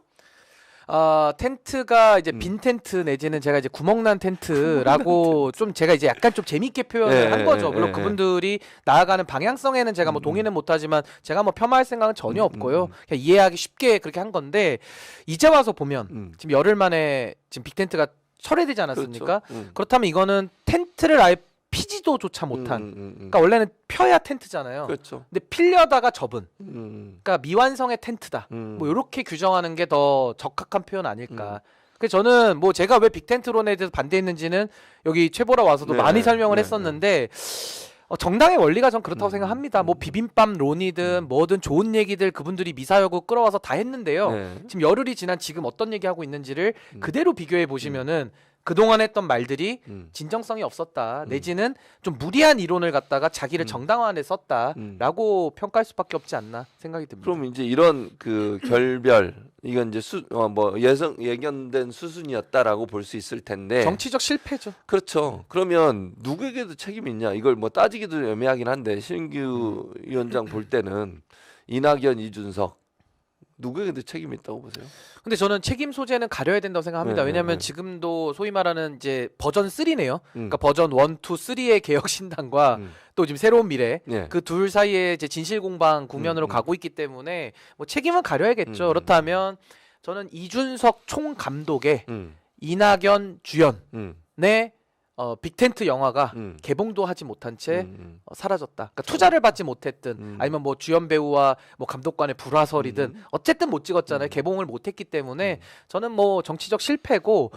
텐트가 이제 빈 텐트 내지는 제가 이제 구멍난 텐트라고 좀 제가 이제 약간 좀 재밌게 표현을 한 거죠. 물론 그분들이 나아가는 방향성에는 제가 뭐 동의는 못하지만 제가 뭐 폄하할 생각은 전혀 없고요. 그냥 이해하기 쉽게 그렇게 한 건데 이제 와서 보면 지금 열흘 만에 지금 빅 텐트가 철회되지 않았습니까? 그렇다면 이거는 텐트를 아예 피지도조차 못한. 그러니까 원래는 펴야 텐트잖아요. 그렇죠. 근데 필려다가 접은. 그러니까 미완성의 텐트다. 뭐 이렇게 규정하는 게 더 적합한 표현 아닐까. 그래서 저는 뭐 제가 왜 빅텐트론에 대해서 반대했는지는 여기 최보라 와서도 많이 설명을 했었는데 정당의 원리가 전 그렇다고 생각합니다. 뭐 비빔밥론이든 뭐든 좋은 얘기들 그분들이 미사여구 끌어와서 다 했는데요. 네. 지금 열흘이 지난 지금 어떤 얘기하고 있는지를 그대로 비교해 보시면은 그동안 했던 말들이 진정성이 없었다. 내지는 좀 무리한 이론을 갖다가 자기를 정당화에 썼다라고 평가할 수밖에 없지 않나 생각이 듭니다. 그럼 이제 이런 그 결별 이건 이제 뭐 예견된 수순이었다라고 볼 수 있을 텐데 정치적 실패죠. 그렇죠. 그러면 누구에게도 책임이 있냐? 이걸 뭐 따지기도 애매하긴 한데 신규 위원장 볼 때는 이낙연, 이준석 누구에게도 책임이 있다고 보세요? 근데 저는 책임 소재는 가려야 된다고 생각합니다. 네, 왜냐하면 네. 지금도 소위 말하는 이제 버전 3네요. 그러니까 버전 1, 2, 3의 개혁신당과 또 지금 새로운 미래 네. 그 둘 사이에 이제 진실공방 국면으로 가고 있기 때문에 뭐 책임은 가려야겠죠. 그렇다면 저는 이준석 총감독의 이낙연 주연의 빅텐트 영화가 개봉도 하지 못한 채 사라졌다. 그러니까 투자를 받지 못했든 아니면 뭐 주연 배우와 뭐 감독관의 불화설이든 어쨌든 못 찍었잖아요. 개봉을 못했기 때문에 저는 뭐 정치적 실패고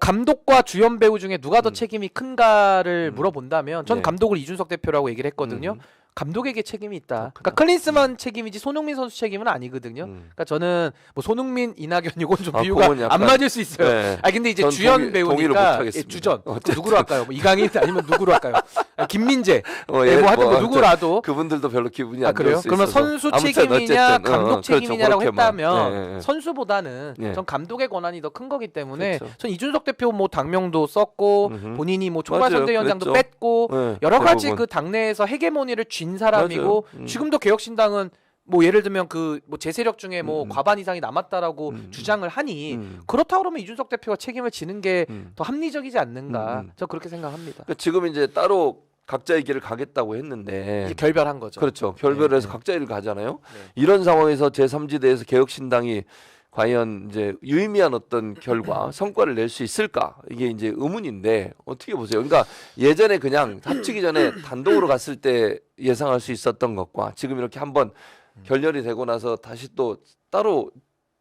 감독과 주연 배우 중에 누가 더 책임이 큰가를 물어본다면 전 네. 감독을 이준석 대표라고 얘기를 했거든요. 감독에게 책임이 있다. 그러니까 클린스만 책임이지 손흥민 선수 책임은 아니거든요. 그러니까 저는 뭐 손흥민, 이낙연 이건 좀 비유가 그건 약간- 안 맞을 수 있어요. 네. 근데 이제 전 주연 동의를 못 배우니까 하겠습니다. 주전 어쨌든. 누구로 할까요? 뭐 이강인 아니면 누구로 할까요? 김민재 예, 뭐 하여튼 뭐 아무튼 누구라도 그분들도 별로 기분이 안 그래요? 좋을 수 그러면 있어서. 선수 아무튼 책임이냐 어쨌든, 감독 그렇죠. 책임이냐라고 그렇게만. 했다면 네. 선수보다는 네. 전 감독의 권한이 더 큰 거기 때문에 그렇죠. 전 이준석 대표 뭐 당명도 썼고 본인이 뭐 총괄선대위원장도 그랬죠. 뺐고 네, 여러 가지 대부분. 그 당내에서 헤게모니를 쥔 사람이고 맞아요. 지금도 개혁신당은 뭐 예를 들면 그 뭐 제세력 중에 뭐 과반 이상이 남았다라고 주장을 하니 그렇다 그러면 이준석 대표가 책임을 지는 게 더 합리적이지 않는가 저 그렇게 생각합니다. 그러니까 지금 이제 따로 각자의 길을 가겠다고 했는데 이제 결별한 거죠. 그렇죠. 결별을 해서 각자의 길을 가잖아요. 이런 상황에서 제3지대에서 개혁신당이 과연 이제 유의미한 어떤 결과 성과를 낼 수 있을까 이게 이제 의문인데 어떻게 보세요? 그러니까 예전에 그냥 합치기 전에 단독으로 갔을 때 예상할 수 있었던 것과 지금 이렇게 한번 결렬이 되고 나서 다시 또 따로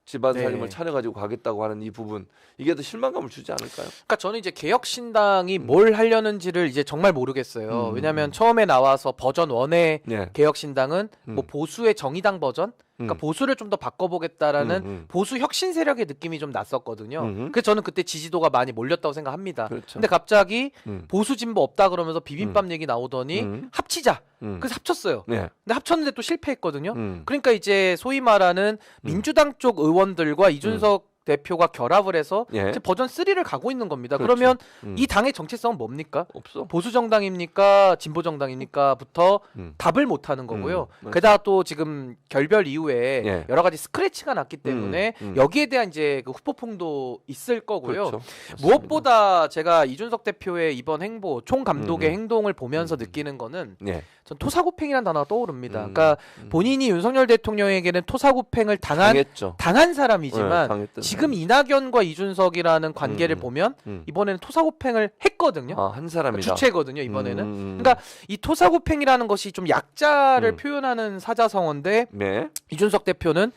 집안 살림을 차려가지고 가겠다고 하는 이 부분 이게 더 실망감을 주지 않을까요? 그러니까 저는 이제 개혁신당이 뭘 하려는지를 이제 정말 모르겠어요. 왜냐하면 처음에 나와서 버전 1의 네. 개혁신당은 뭐 보수의 정의당 버전, 그러니까 보수를 좀 더 바꿔보겠다라는 보수 혁신 세력의 느낌이 좀 났었거든요. 그래서 저는 그때 지지도가 많이 몰렸다고 생각합니다. 그렇죠. 근데 갑자기 보수 진보 없다 그러면서 비빔밥 얘기 나오더니 합치자. 그래서 합쳤어요. 네. 근데 합쳤는데 또 실패했거든요. 그러니까 이제 소위 말하는 민주당 쪽 의원들과 이준석 대표가 결합을 해서 예. 이제 버전 3를 가고 있는 겁니다. 그렇죠. 그러면 이 당의 정체성은 뭡니까? 없어. 보수 정당입니까? 진보 정당입니까?부터 답을 못 하는 거고요. 맞아요. 게다가 또 지금 결별 이후에 예. 여러 가지 스크래치가 났기 때문에 여기에 대한 이제 그 후폭풍도 있을 거고요. 그렇죠. 무엇보다 제가 이준석 대표의 이번 행보, 총 감독의 행동을 보면서 느끼는 거는 네. 전 토사구팽이라는 단어가 떠오릅니다. 그러니까 본인이 윤석열 대통령에게는 토사구팽을 당했죠. 당한 사람이지만 네, 당했던 지금 이낙연과 이준석이라는 관계를 보면 이번에는 토사구팽을 했거든요. 한 사람이다. 주체거든요 이번에는. 그러니까 이 토사구팽이라는 것이 좀 약자를 표현하는 사자성어인데 네. 이준석 대표는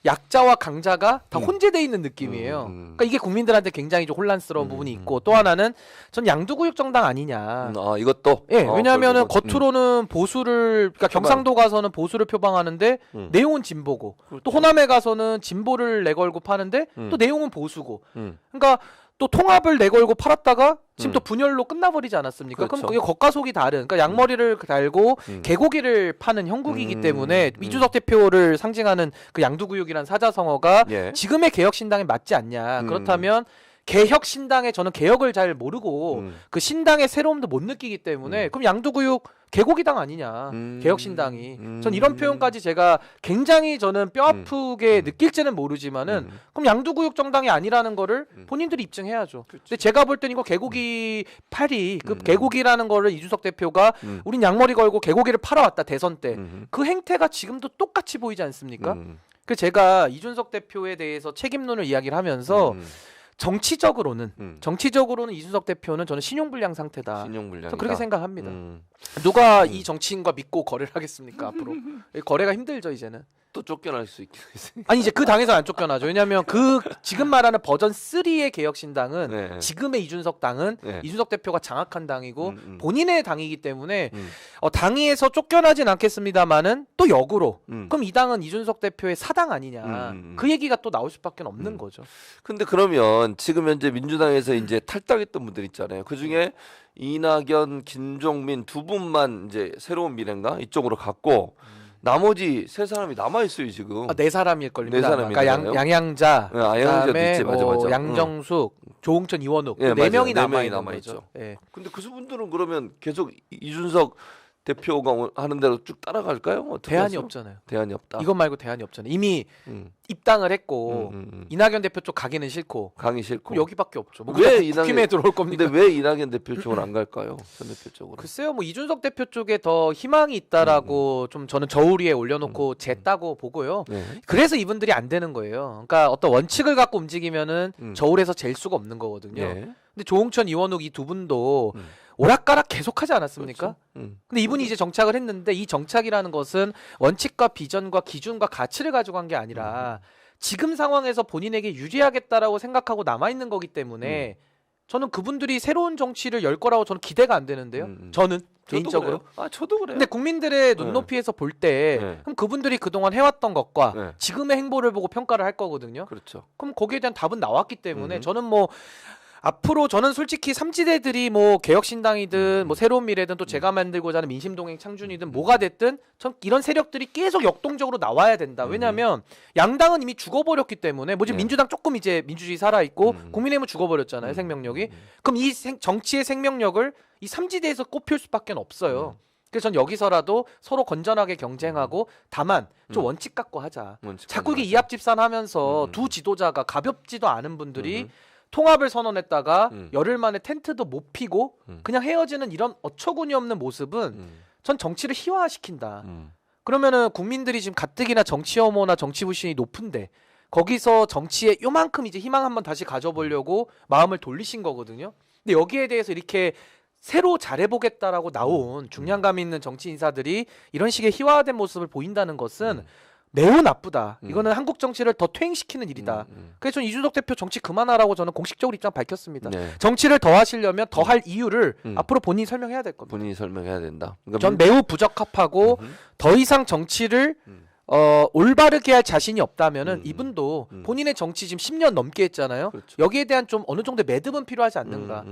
약자와 강자가 다 혼재돼 있는 느낌이에요. 그러니까 이게 국민들한테 굉장히 좀 혼란스러운 부분이 있고 또 하나는 전 양두구육 정당 아니냐. 이것도. 예, 왜냐하면은 겉으로는 보수를 그러니까 경상도 가서는 보수를 표방하는데 내용은 진보고 또 호남에 가서는 진보를 내걸고 파는데 또 내용은 보수고. 그러니까 또 통합을 내걸고 팔았다가 지금 또 분열로 끝나버리지 않았습니까? 그렇죠. 그럼 그게 겉과 속이 다른. 그러니까 양머리를 달고 개고기를 파는 형국이기 때문에 이준석 대표를 상징하는 그 양두구육이라는 사자성어가 예. 지금의 개혁신당에 맞지 않냐. 그렇다면 개혁신당에 저는 개혁을 잘 모르고 그 신당의 새로움도 못 느끼기 때문에 그럼 양두구육 개고기당 아니냐. 개혁신당이. 전 이런 표현까지 제가 굉장히 저는 뼈아프게 느낄지는 모르지만은 그럼 양두구육 정당이 아니라는 거를 본인들이 입증해야죠. 근데 제가 볼 때는 이거 개고기 팔이 그 개고기라는 거를 이준석 대표가 우린 양머리 걸고 개고기를 팔아왔다 대선 때. 그 행태가 지금도 똑같이 보이지 않습니까? 그 제가 이준석 대표에 대해서 책임론을 이야기를 하면서 정치적으로는 이준석 대표는 저는 신용불량 상태다. 신용불량. 저는 그렇게 생각합니다. 누가 이 정치인과 믿고 거래를 하겠습니까 앞으로? 거래가 힘들죠 이제는. 또 쫓겨날 수 있겠어요. 아니 이제 그 당에서 안 쫓겨나죠. 왜냐하면 그 지금 말하는 버전 3의 개혁신당은 네. 지금의 이준석 당은 네. 이준석 대표가 장악한 당이고 본인의 당이기 때문에 당에서 쫓겨나진 않겠습니다만은 또 역으로 그럼 이 당은 이준석 대표의 사당 아니냐 그 얘기가 또 나올 수밖에 없는 거죠. 근데 그러면 지금 현재 민주당에서 이제 탈당했던 분들 있잖아요. 그 중에 이낙연, 김종민 두 분만 이제 새로운 미래인가 이쪽으로 갔고. 나머지 세 사람이 남아 있어요 지금. 네 사람일 걸립니다. 네 사람이잖아요. 그러니까 양양자, 네, 양양자도 그다음에 있지, 맞아. 양정숙, 조홍천, 이원욱 네, 네 명이 네 남아 명이 있는 남아 거죠. 있죠. 네. 근데 그 분들은 그러면 계속 이준석 대표가 하는 대로 쭉 따라갈까요? 어떻게 대안이 하세요? 없잖아요. 대안이 없다. 이것 말고 대안이 없잖아요. 이미 입당을 했고 이낙연 대표 쪽 가기는 싫고 강이 싫고 그럼 여기밖에 없죠. 뭐 왜 국힘에 들어올 겁니까? 근데 왜 이낙연 대표 쪽으로 안 갈까요? 전 대표 쪽으로. 글쎄요, 뭐 이준석 대표 쪽에 더 희망이 있다라고 좀 저는 저울위에 올려놓고 쟀다고 보고요. 네. 그래서 이분들이 안 되는 거예요. 그러니까 어떤 원칙을 갖고 움직이면은 저울에서 잴 수가 없는 거거든요. 네. 근데 조홍천, 이원욱 이 두 분도 오락가락 계속하지 않았습니까? 그렇죠. 근데 이분이 이제 정착을 했는데 이 정착이라는 것은 원칙과 비전과 기준과 가치를 가지고 한 게 아니라 지금 상황에서 본인에게 유리하겠다라고 생각하고 남아 있는 거기 때문에 저는 그분들이 새로운 정치를 열 거라고 저는 기대가 안 되는데요. 저는 개인적으로. 그래요. 저도 그래요. 근데 국민들의 눈높이에서 볼 때 그럼 그분들이 그동안 해왔던 것과 지금의 행보를 보고 평가를 할 거거든요. 그렇죠. 그럼 거기에 대한 답은 나왔기 때문에 저는 뭐 앞으로 저는 솔직히 삼지대들이 뭐 개혁신당이든 뭐 새로운 미래든 또 제가 만들고자 하는 민심동행 창준이든 뭐가 됐든 전 이런 세력들이 계속 역동적으로 나와야 된다. 왜냐하면 양당은 이미 죽어버렸기 때문에 뭐 지금 민주당 조금 이제 민주주의 살아있고 국민의힘은 죽어버렸잖아요. 생명력이. 그럼 이 정치의 생명력을 이 삼지대에서 꼽힐 수밖에 없어요. 그래서 전 여기서라도 서로 건전하게 경쟁하고 다만 좀 원칙 갖고 하자. 자꾸 이게 이합집산하면서 두 지도자가 가볍지도 않은 분들이 통합을 선언했다가 열흘 만에 텐트도 못 피고 그냥 헤어지는 이런 어처구니 없는 모습은 전 정치를 희화화시킨다. 그러면은 국민들이 지금 가뜩이나 정치 혐오나 정치 불신이 높은데 거기서 정치에 요만큼 이제 희망 한번 다시 가져보려고 마음을 돌리신 거거든요. 근데 여기에 대해서 이렇게 새로 잘해보겠다라고 나온 중량감 있는 정치 인사들이 이런 식의 희화화된 모습을 보인다는 것은 매우 나쁘다. 이거는 한국 정치를 더 퇴행시키는 일이다. 그래서 저는 이준석 대표 정치 그만하라고 저는 공식적으로 입장 밝혔습니다. 네. 정치를 더 하시려면 더 할 이유를 앞으로 본인이 설명해야 될 겁니다. 본인이 설명해야 된다. 그러니까 전 매우 부적합하고 더 이상 정치를 올바르게 할 자신이 없다면은 이분도 본인의 정치 지금 10년 넘게 했잖아요. 그렇죠. 여기에 대한 좀 어느 정도의 매듭은 필요하지 않는가.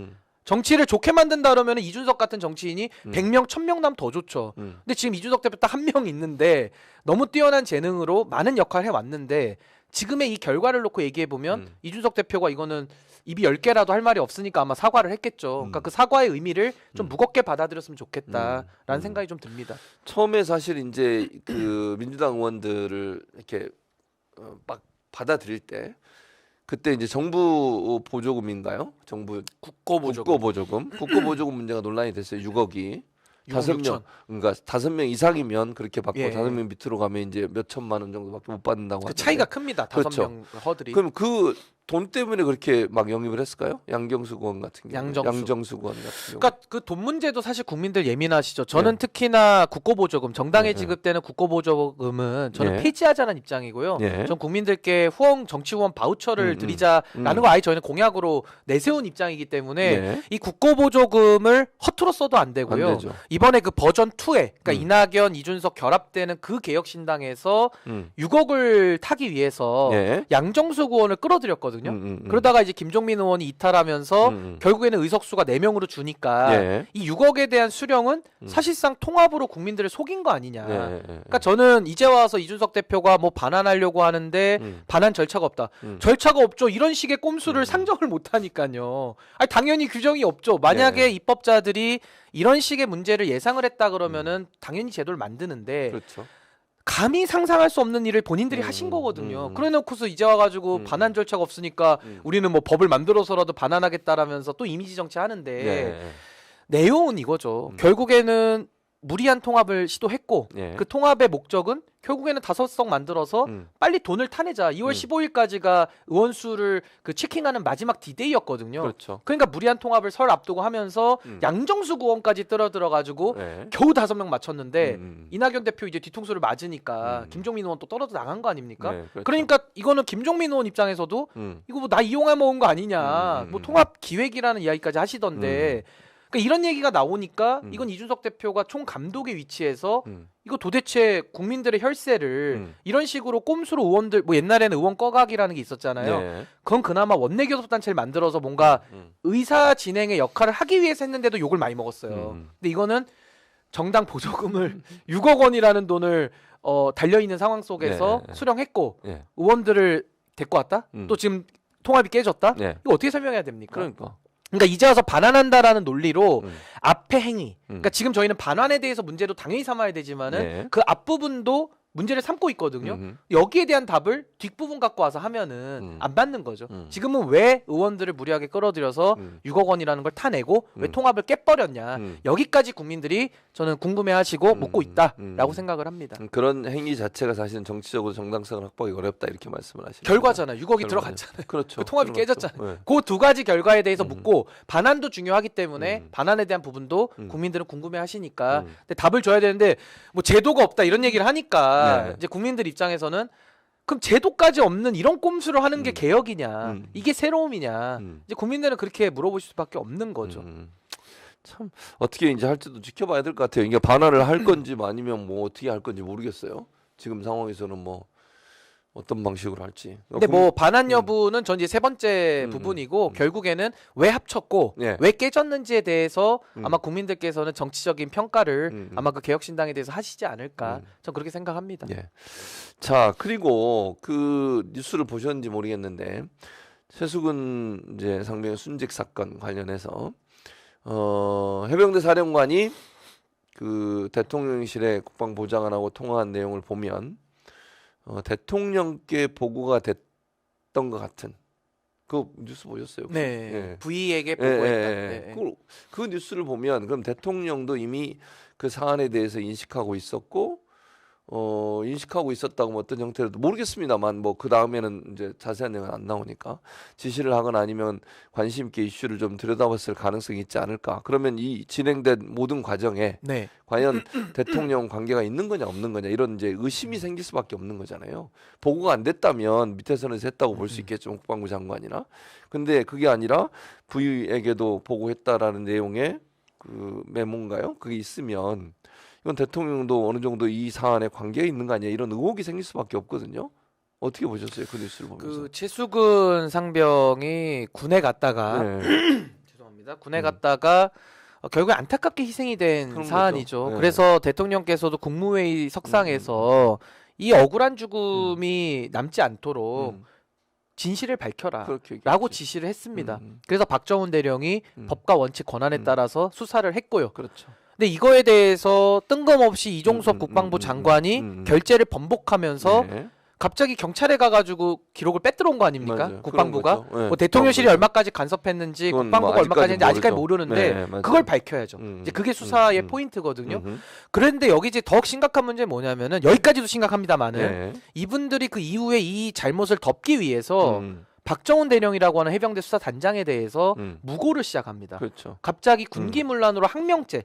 정치를 좋게 만든다 그러면 이준석 같은 정치인이 100명, 1000명 나면 더 좋죠. 근데 지금 이준석 대표 딱 한 명 있는데 너무 뛰어난 재능으로 많은 역할을 해왔는데 지금의 이 결과를 놓고 얘기해보면 이준석 대표가 이거는 입이 10개라도 할 말이 없으니까 아마 사과를 했겠죠. 그러니까 그 사과의 의미를 좀 무겁게 받아들였으면 좋겠다라는 생각이 좀 듭니다. 처음에 사실 이제 그 민주당 의원들을 이렇게 막 받아들일 때 그때 이제 정부 보조금인가요? 정부 국고보조금 문제가 논란이 됐어요. 6억이 5명, 그러니까 5명 이상이면 그렇게 받고 5명 밑으로 가면 이제 몇 천만 원 정도밖에 못 받는다고. 그 차이가 큽니다. 5명 그렇죠. 허들이. 그럼 그 돈 때문에 그렇게 막 영입을 했을까요? 양정수 의원 같은 경우. 양정수 의원 같은 경우. 그러니까 그 돈 문제도 사실 국민들 예민하시죠. 저는 특히나 국고보조금, 정당에 지급되는 국고보조금은 저는 폐지하자는 입장이고요. 전 국민들께 정치 후원 바우처를 드리자라는 거 아예 저희는 공약으로 내세운 입장이기 때문에 이 국고보조금을 허투루 써도 안 되고요. 안 되죠. 이번에 그 버전 2에 그러니까 이낙연, 이준석 결합되는 그 개혁신당에서 6억을 타기 위해서 양정숙 의원을 끌어들였거든요. 그러다가 이제 김종민 의원이 이탈하면서 결국에는 의석수가 4명으로 주니까 이 6억에 대한 수령은 사실상 통합으로 국민들을 속인 거 아니냐. 그러니까 저는 이제 와서 이준석 대표가 뭐 반환하려고 하는데 반환 절차가 없다. 절차가 없죠. 이런 식의 꼼수를 상정을 못 하니까요. 아니, 당연히 규정이 없죠. 만약에 입법자들이 이런 식의 문제를 예상을 했다 그러면은 당연히 제도를 만드는데 그렇죠. 감히 상상할 수 없는 일을 본인들이 하신 거거든요. 그래 놓고서 이제 와가지고 반환 절차가 없으니까 우리는 뭐 법을 만들어서라도 반환하겠다라면서 또 이미지 정치 하는데 내용은 이거죠. 결국에는 무리한 통합을 시도했고 예. 그 통합의 목적은 결국에는 5석 만들어서 빨리 돈을 타내자. 2월 15일까지가 의원 수를 그 체킹하는 마지막 디데이였거든요. 그렇죠. 그러니까 무리한 통합을 설 앞두고 하면서 양정숙 의원까지 떨어들어가지고 네. 겨우 5명 맞췄는데 이낙연 대표 이제 뒤통수를 맞으니까 김종민 의원 또 떨어져 나간 거 아닙니까? 네, 그렇죠. 그러니까 이거는 김종민 의원 입장에서도 이거 뭐 나 이용해 먹은 거 아니냐. 뭐 통합 기획이라는 이야기까지 하시던데 그러니까 이런 얘기가 나오니까 이건 이준석 대표가 총 감독의 위치에서 이거 도대체 국민들의 혈세를 이런 식으로 꼼수로 의원들 뭐 옛날에는 의원 꺼가기라는 게 있었잖아요. 네. 그건 그나마 원내교섭단체를 만들어서 뭔가 의사 진행의 역할을 하기 위해서 했는데도 욕을 많이 먹었어요. 근데 이거는 정당 보조금을 6억 원이라는 돈을 달려있는 상황 속에서 네. 수령했고 네. 의원들을 데리고 왔다? 또 지금 통합이 깨졌다? 네. 이거 어떻게 설명해야 됩니까? 그러니까. 그러니까 이제 와서 반환한다라는 논리로 앞에 행위. 그러니까 지금 저희는 반환에 대해서 문제도 당연히 삼아야 되지만은 네. 그 앞부분도 문제를 삼고 있거든요. 여기에 대한 답을 뒷부분 갖고 와서 하면은 안 받는 거죠. 지금은 왜 의원들을 무리하게 끌어들여서 6억 원이라는 걸 타내고 왜 통합을 깨버렸냐. 여기까지 국민들이 저는 궁금해하시고 묻고 있다라고 생각을 합니다. 그런 행위 자체가 사실은 정치적으로 정당성을 확보하기 어렵다 이렇게 말씀을 하시는 결과잖아요. 6억이 결과죠. 들어갔잖아요. 그렇죠. 그 통합이 그렇죠. 깨졌잖아요. 네. 그 두 가지 결과에 대해서 묻고 반환도 중요하기 때문에 반환에 대한 부분도 국민들은 궁금해하시니까 근데 답을 줘야 되는데 뭐 제도가 없다 이런 얘기를 하니까 네. 이제 국민들 입장에서는 그럼 제도까지 없는 이런 꼼수를 하는 게 개혁이냐 이게 새로움이냐 이제 국민들은 그렇게 물어보실 수밖에 없는 거죠. 참 어떻게 이제 할지도 지켜봐야 될 것 같아요. 이게 반환을 할 건지 아니면 뭐 어떻게 할 건지 모르겠어요. 지금 상황에서는 뭐 어떤 방식으로 할지. 근데 뭐 반환 여부는 전 이제 세 번째 부분이고 결국에는 왜 합쳤고 예. 왜 깨졌는지에 대해서 아마 국민들께서는 정치적인 평가를 아마 그 개혁신당에 대해서 하시지 않을까 전 그렇게 생각합니다. 예. 자 그리고 그 뉴스를 보셨는지 모르겠는데 최수근 이제 상병의 순직 사건 관련해서 해병대 사령관이 그 대통령실에 국방보좌관하고 통화한 내용을 보면 대통령께 보고가 됐던 것 같은 그 뉴스 보셨어요? 혹시? 네, 예. 부의에게 보고했다. 예. 그 뉴스를 보면 그럼 대통령도 이미 그 사안에 대해서 인식하고 있었고 인식하고 있었다고 뭐 어떤 형태로도 모르겠습니다만 뭐 그 다음에는 이제 자세한 내용은 안 나오니까 지시를 하거나 아니면 관심 있게 이슈를 좀 들여다봤을 가능성이 있지 않을까. 그러면 이 진행된 모든 과정에 네. 과연 대통령 관계가 있는 거냐 없는 거냐 이런 이제 의심이 생길 수밖에 없는 거잖아요. 보고가 안 됐다면 밑에서는 했다고 볼 수 있겠죠. 국방부 장관이나. 근데 그게 아니라 부위에게도 보고했다라는 내용의 그 메모인가요? 그게 있으면 이건 대통령도 어느 정도 이 사안에 관계가 있는 거 아니야 이런 의혹이 생길 수밖에 없거든요. 어떻게 보셨어요 그 뉴스를 보면서? 그 최수근 상병이 군에 갔다가 죄송합니다. 군에 갔다가 결국에 안타깝게 희생이 된 그런 사안이죠. 거죠. 네. 그래서 대통령께서도 국무회의 석상에서 이 억울한 죽음이 남지 않도록 진실을 밝혀라 라고 지시를 했습니다. 그래서 박정훈 대령이 법과 원칙 권한에 따라서 수사를 했고요. 그렇죠. 근데 이거에 대해서 뜬금없이 이종섭 국방부 장관이 결재를 번복하면서 네. 갑자기 경찰에 가가지고 기록을 빼들어온 거 아닙니까? 맞아요. 국방부가 그런 거죠. 네. 뭐 대통령실이 얼마까지 간섭했는지 그건 국방부가 뭐 얼마까지 했는지 아직까지 모르죠. 모르는데 네, 맞아요. 그걸 밝혀야죠. 이제 그게 수사의 포인트거든요. 그런데 여기 이제 더욱 심각한 문제는 뭐냐면은 여기까지도 심각합니다만은 네. 이분들이 그 이후에 이 잘못을 덮기 위해서 박정훈 대령이라고 하는 해병대 수사단장에 대해서 무고를 시작합니다. 그렇죠. 갑자기 군기문란으로 항명죄,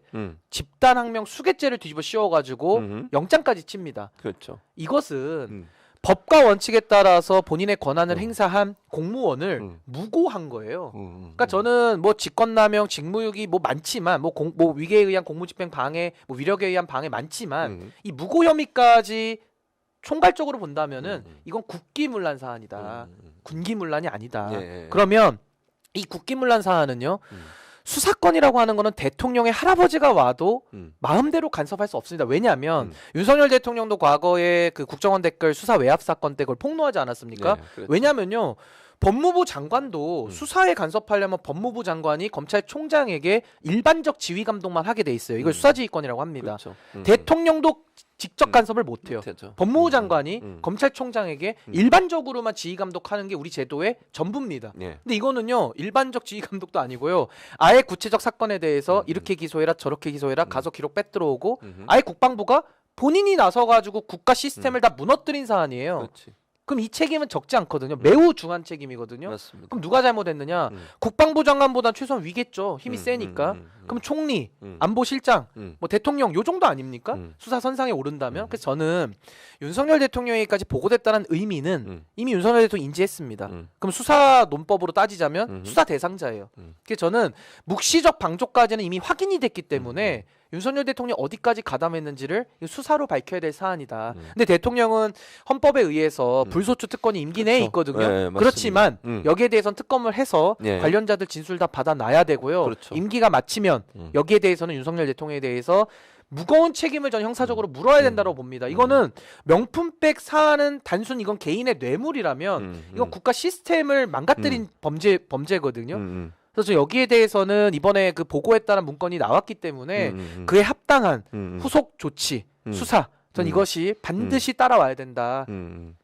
집단 항명 수괴죄를 뒤집어 씌워가지고 영장까지 칩니다. 그렇죠. 이것은 법과 원칙에 따라서 본인의 권한을 행사한 공무원을 무고한 거예요. 그러니까 저는 뭐 직권남용, 직무유기 뭐 많지만 뭐 위계에 의한 공무집행 방해, 뭐 위력에 의한 방해 많지만 이 무고 혐의까지 총괄적으로 본다면은 이건 국기문란 사안이다. 군기문란이 아니다. 예. 그러면 이 국기문란 사안은요. 수사권이라고 하는 거는 대통령의 할아버지가 와도 마음대로 간섭할 수 없습니다. 왜냐하면 윤석열 대통령도 과거에 그 국정원 댓글 수사 외압 사건 때 그걸 폭로하지 않았습니까? 네, 그렇죠. 왜냐하면요. 법무부 장관도 수사에 간섭하려면 법무부 장관이 검찰총장에게 일반적 지휘 감독만 하게 돼 있어요. 이걸 수사지휘권이라고 합니다. 그렇죠. 대통령도 직접 간섭을 못 해요. 못하죠. 법무부 장관이 검찰총장에게 일반적으로만 지휘 감독하는 게 우리 제도의 전부입니다. 예. 근데 이거는요 일반적 지휘 감독도 아니고요. 아예 구체적 사건에 대해서 이렇게 기소해라 저렇게 기소해라 가서 기록 빼들어오고 아예 국방부가 본인이 나서가지고 국가 시스템을 다 무너뜨린 사안이에요. 그렇지. 그럼 이 책임은 적지 않거든요. 매우 중한 책임이거든요. 맞습니다. 그럼 누가 잘못했느냐? 국방부 장관보단 최소한 위겠죠. 힘이 세니까. 그럼 총리, 안보실장, 뭐 대통령 요 정도 아닙니까? 수사 선상에 오른다면. 그래서 저는 윤석열 대통령에게까지 보고됐다는 의미는 이미 윤석열 대통령이 인지했습니다. 그럼 수사 논법으로 따지자면 수사 대상자예요. 그래서 저는 묵시적 방조까지는 이미 확인이 됐기 때문에 윤석열 대통령이 어디까지 가담했는지를 수사로 밝혀야 될 사안이다. 근데 대통령은 헌법에 의해서 불소추 특권이 임기 내에 그렇죠. 있거든요. 네, 그렇지만 여기에 대해서는 특검을 해서 예. 관련자들 진술 다 받아놔야 되고요. 그렇죠. 임기가 마치면 여기에 대해서는 윤석열 대통령에 대해서 무거운 책임을 전 형사적으로 물어야 된다고 봅니다. 이거는 명품백 사안은 단순 이건 개인의 뇌물이라면 이건 국가 시스템을 망가뜨린 범죄거든요. 그래서 여기에 대해서는 이번에 그 보고에 따른 문건이 나왔기 때문에 그에 합당한 후속 조치, 수사, 전 이것이 반드시 따라와야 된다.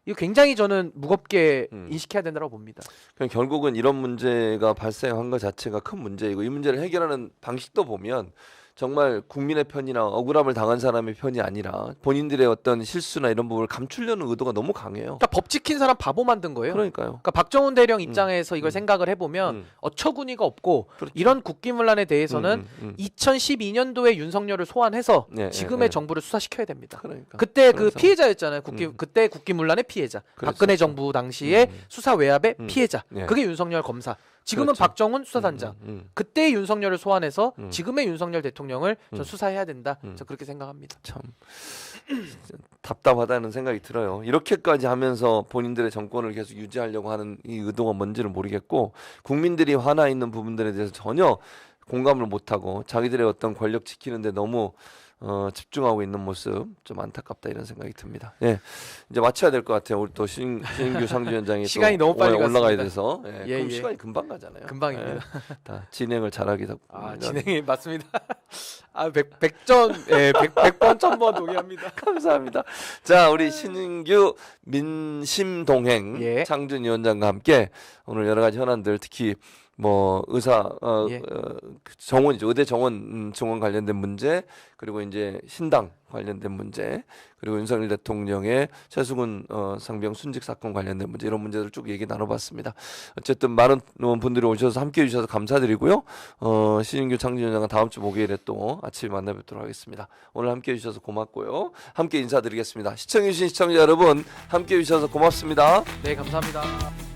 이거 굉장히 저는 무겁게 인식해야 된다고 봅니다. 그럼 결국은 이런 문제가 발생한 것 자체가 큰 문제이고 이 문제를 해결하는 방식도 보면 정말 국민의 편이나 억울함을 당한 사람의 편이 아니라 본인들의 어떤 실수나 이런 부분을 감추려는 의도가 너무 강해요. 그러니까 법 지킨 사람 바보 만든 거예요. 그러니까요. 그러니까 박정훈 대령 입장에서 이걸 생각을 해보면 어처구니가 없고 그렇죠. 이런 국기문란에 대해서는 2012년도에 윤석열을 소환해서 지금의 정부를 수사시켜야 됩니다. 그러니까. 그때 그래서. 그 피해자였잖아요. 그때 국기문란의 피해자. 그랬었죠. 박근혜 정부 당시에 수사 외압의 피해자. 예. 그게 윤석열 검사. 지금은 그렇죠. 박정훈 수사단장. 그때 윤석열을 소환해서 지금의 윤석열 대통령을 전 수사해야 된다. 저 그렇게 생각합니다. 참 답답하다는 생각이 들어요. 이렇게까지 하면서 본인들의 정권을 계속 유지하려고 하는 이 의도가 뭔지를 모르겠고 국민들이 화나 있는 부분들에 대해서 전혀 공감을 못하고 자기들의 어떤 권력 지키는데 너무 집중하고 있는 모습 좀 안타깝다 이런 생각이 듭니다. 예, 이제 마쳐야 될 것 같아요. 우리 또 신인규 상주위원장이 시간이 또 너무 빨리 올라가야 갔습니다. 돼서 예, 그럼 예. 시간이 금방 가잖아요. 금방입니다. 예, 다 진행을 잘하기도 진행이 맞습니다. 100전 100번 1000번 동의합니다. 감사합니다. 자, 우리 신인규 민심동행 예. 창준위원장과 함께 오늘 여러 가지 현안들 특히 뭐 의사 정원이죠. 의대 정원 증원 관련된 문제 그리고 이제 신당 관련된 문제 그리고 윤석열 대통령의 최수근 상병 순직 사건 관련된 문제 이런 문제들 쭉 얘기 나눠봤습니다. 어쨌든 많은 분들이 오셔서 함께해 주셔서 감사드리고요. 신인규 창준위원장은 다음 주 목요일에 또 아침에 만나 뵙도록 하겠습니다. 오늘 함께해 주셔서 고맙고요. 함께 인사드리겠습니다. 시청해 주신 시청자 여러분 함께해 주셔서 고맙습니다. 네, 감사합니다.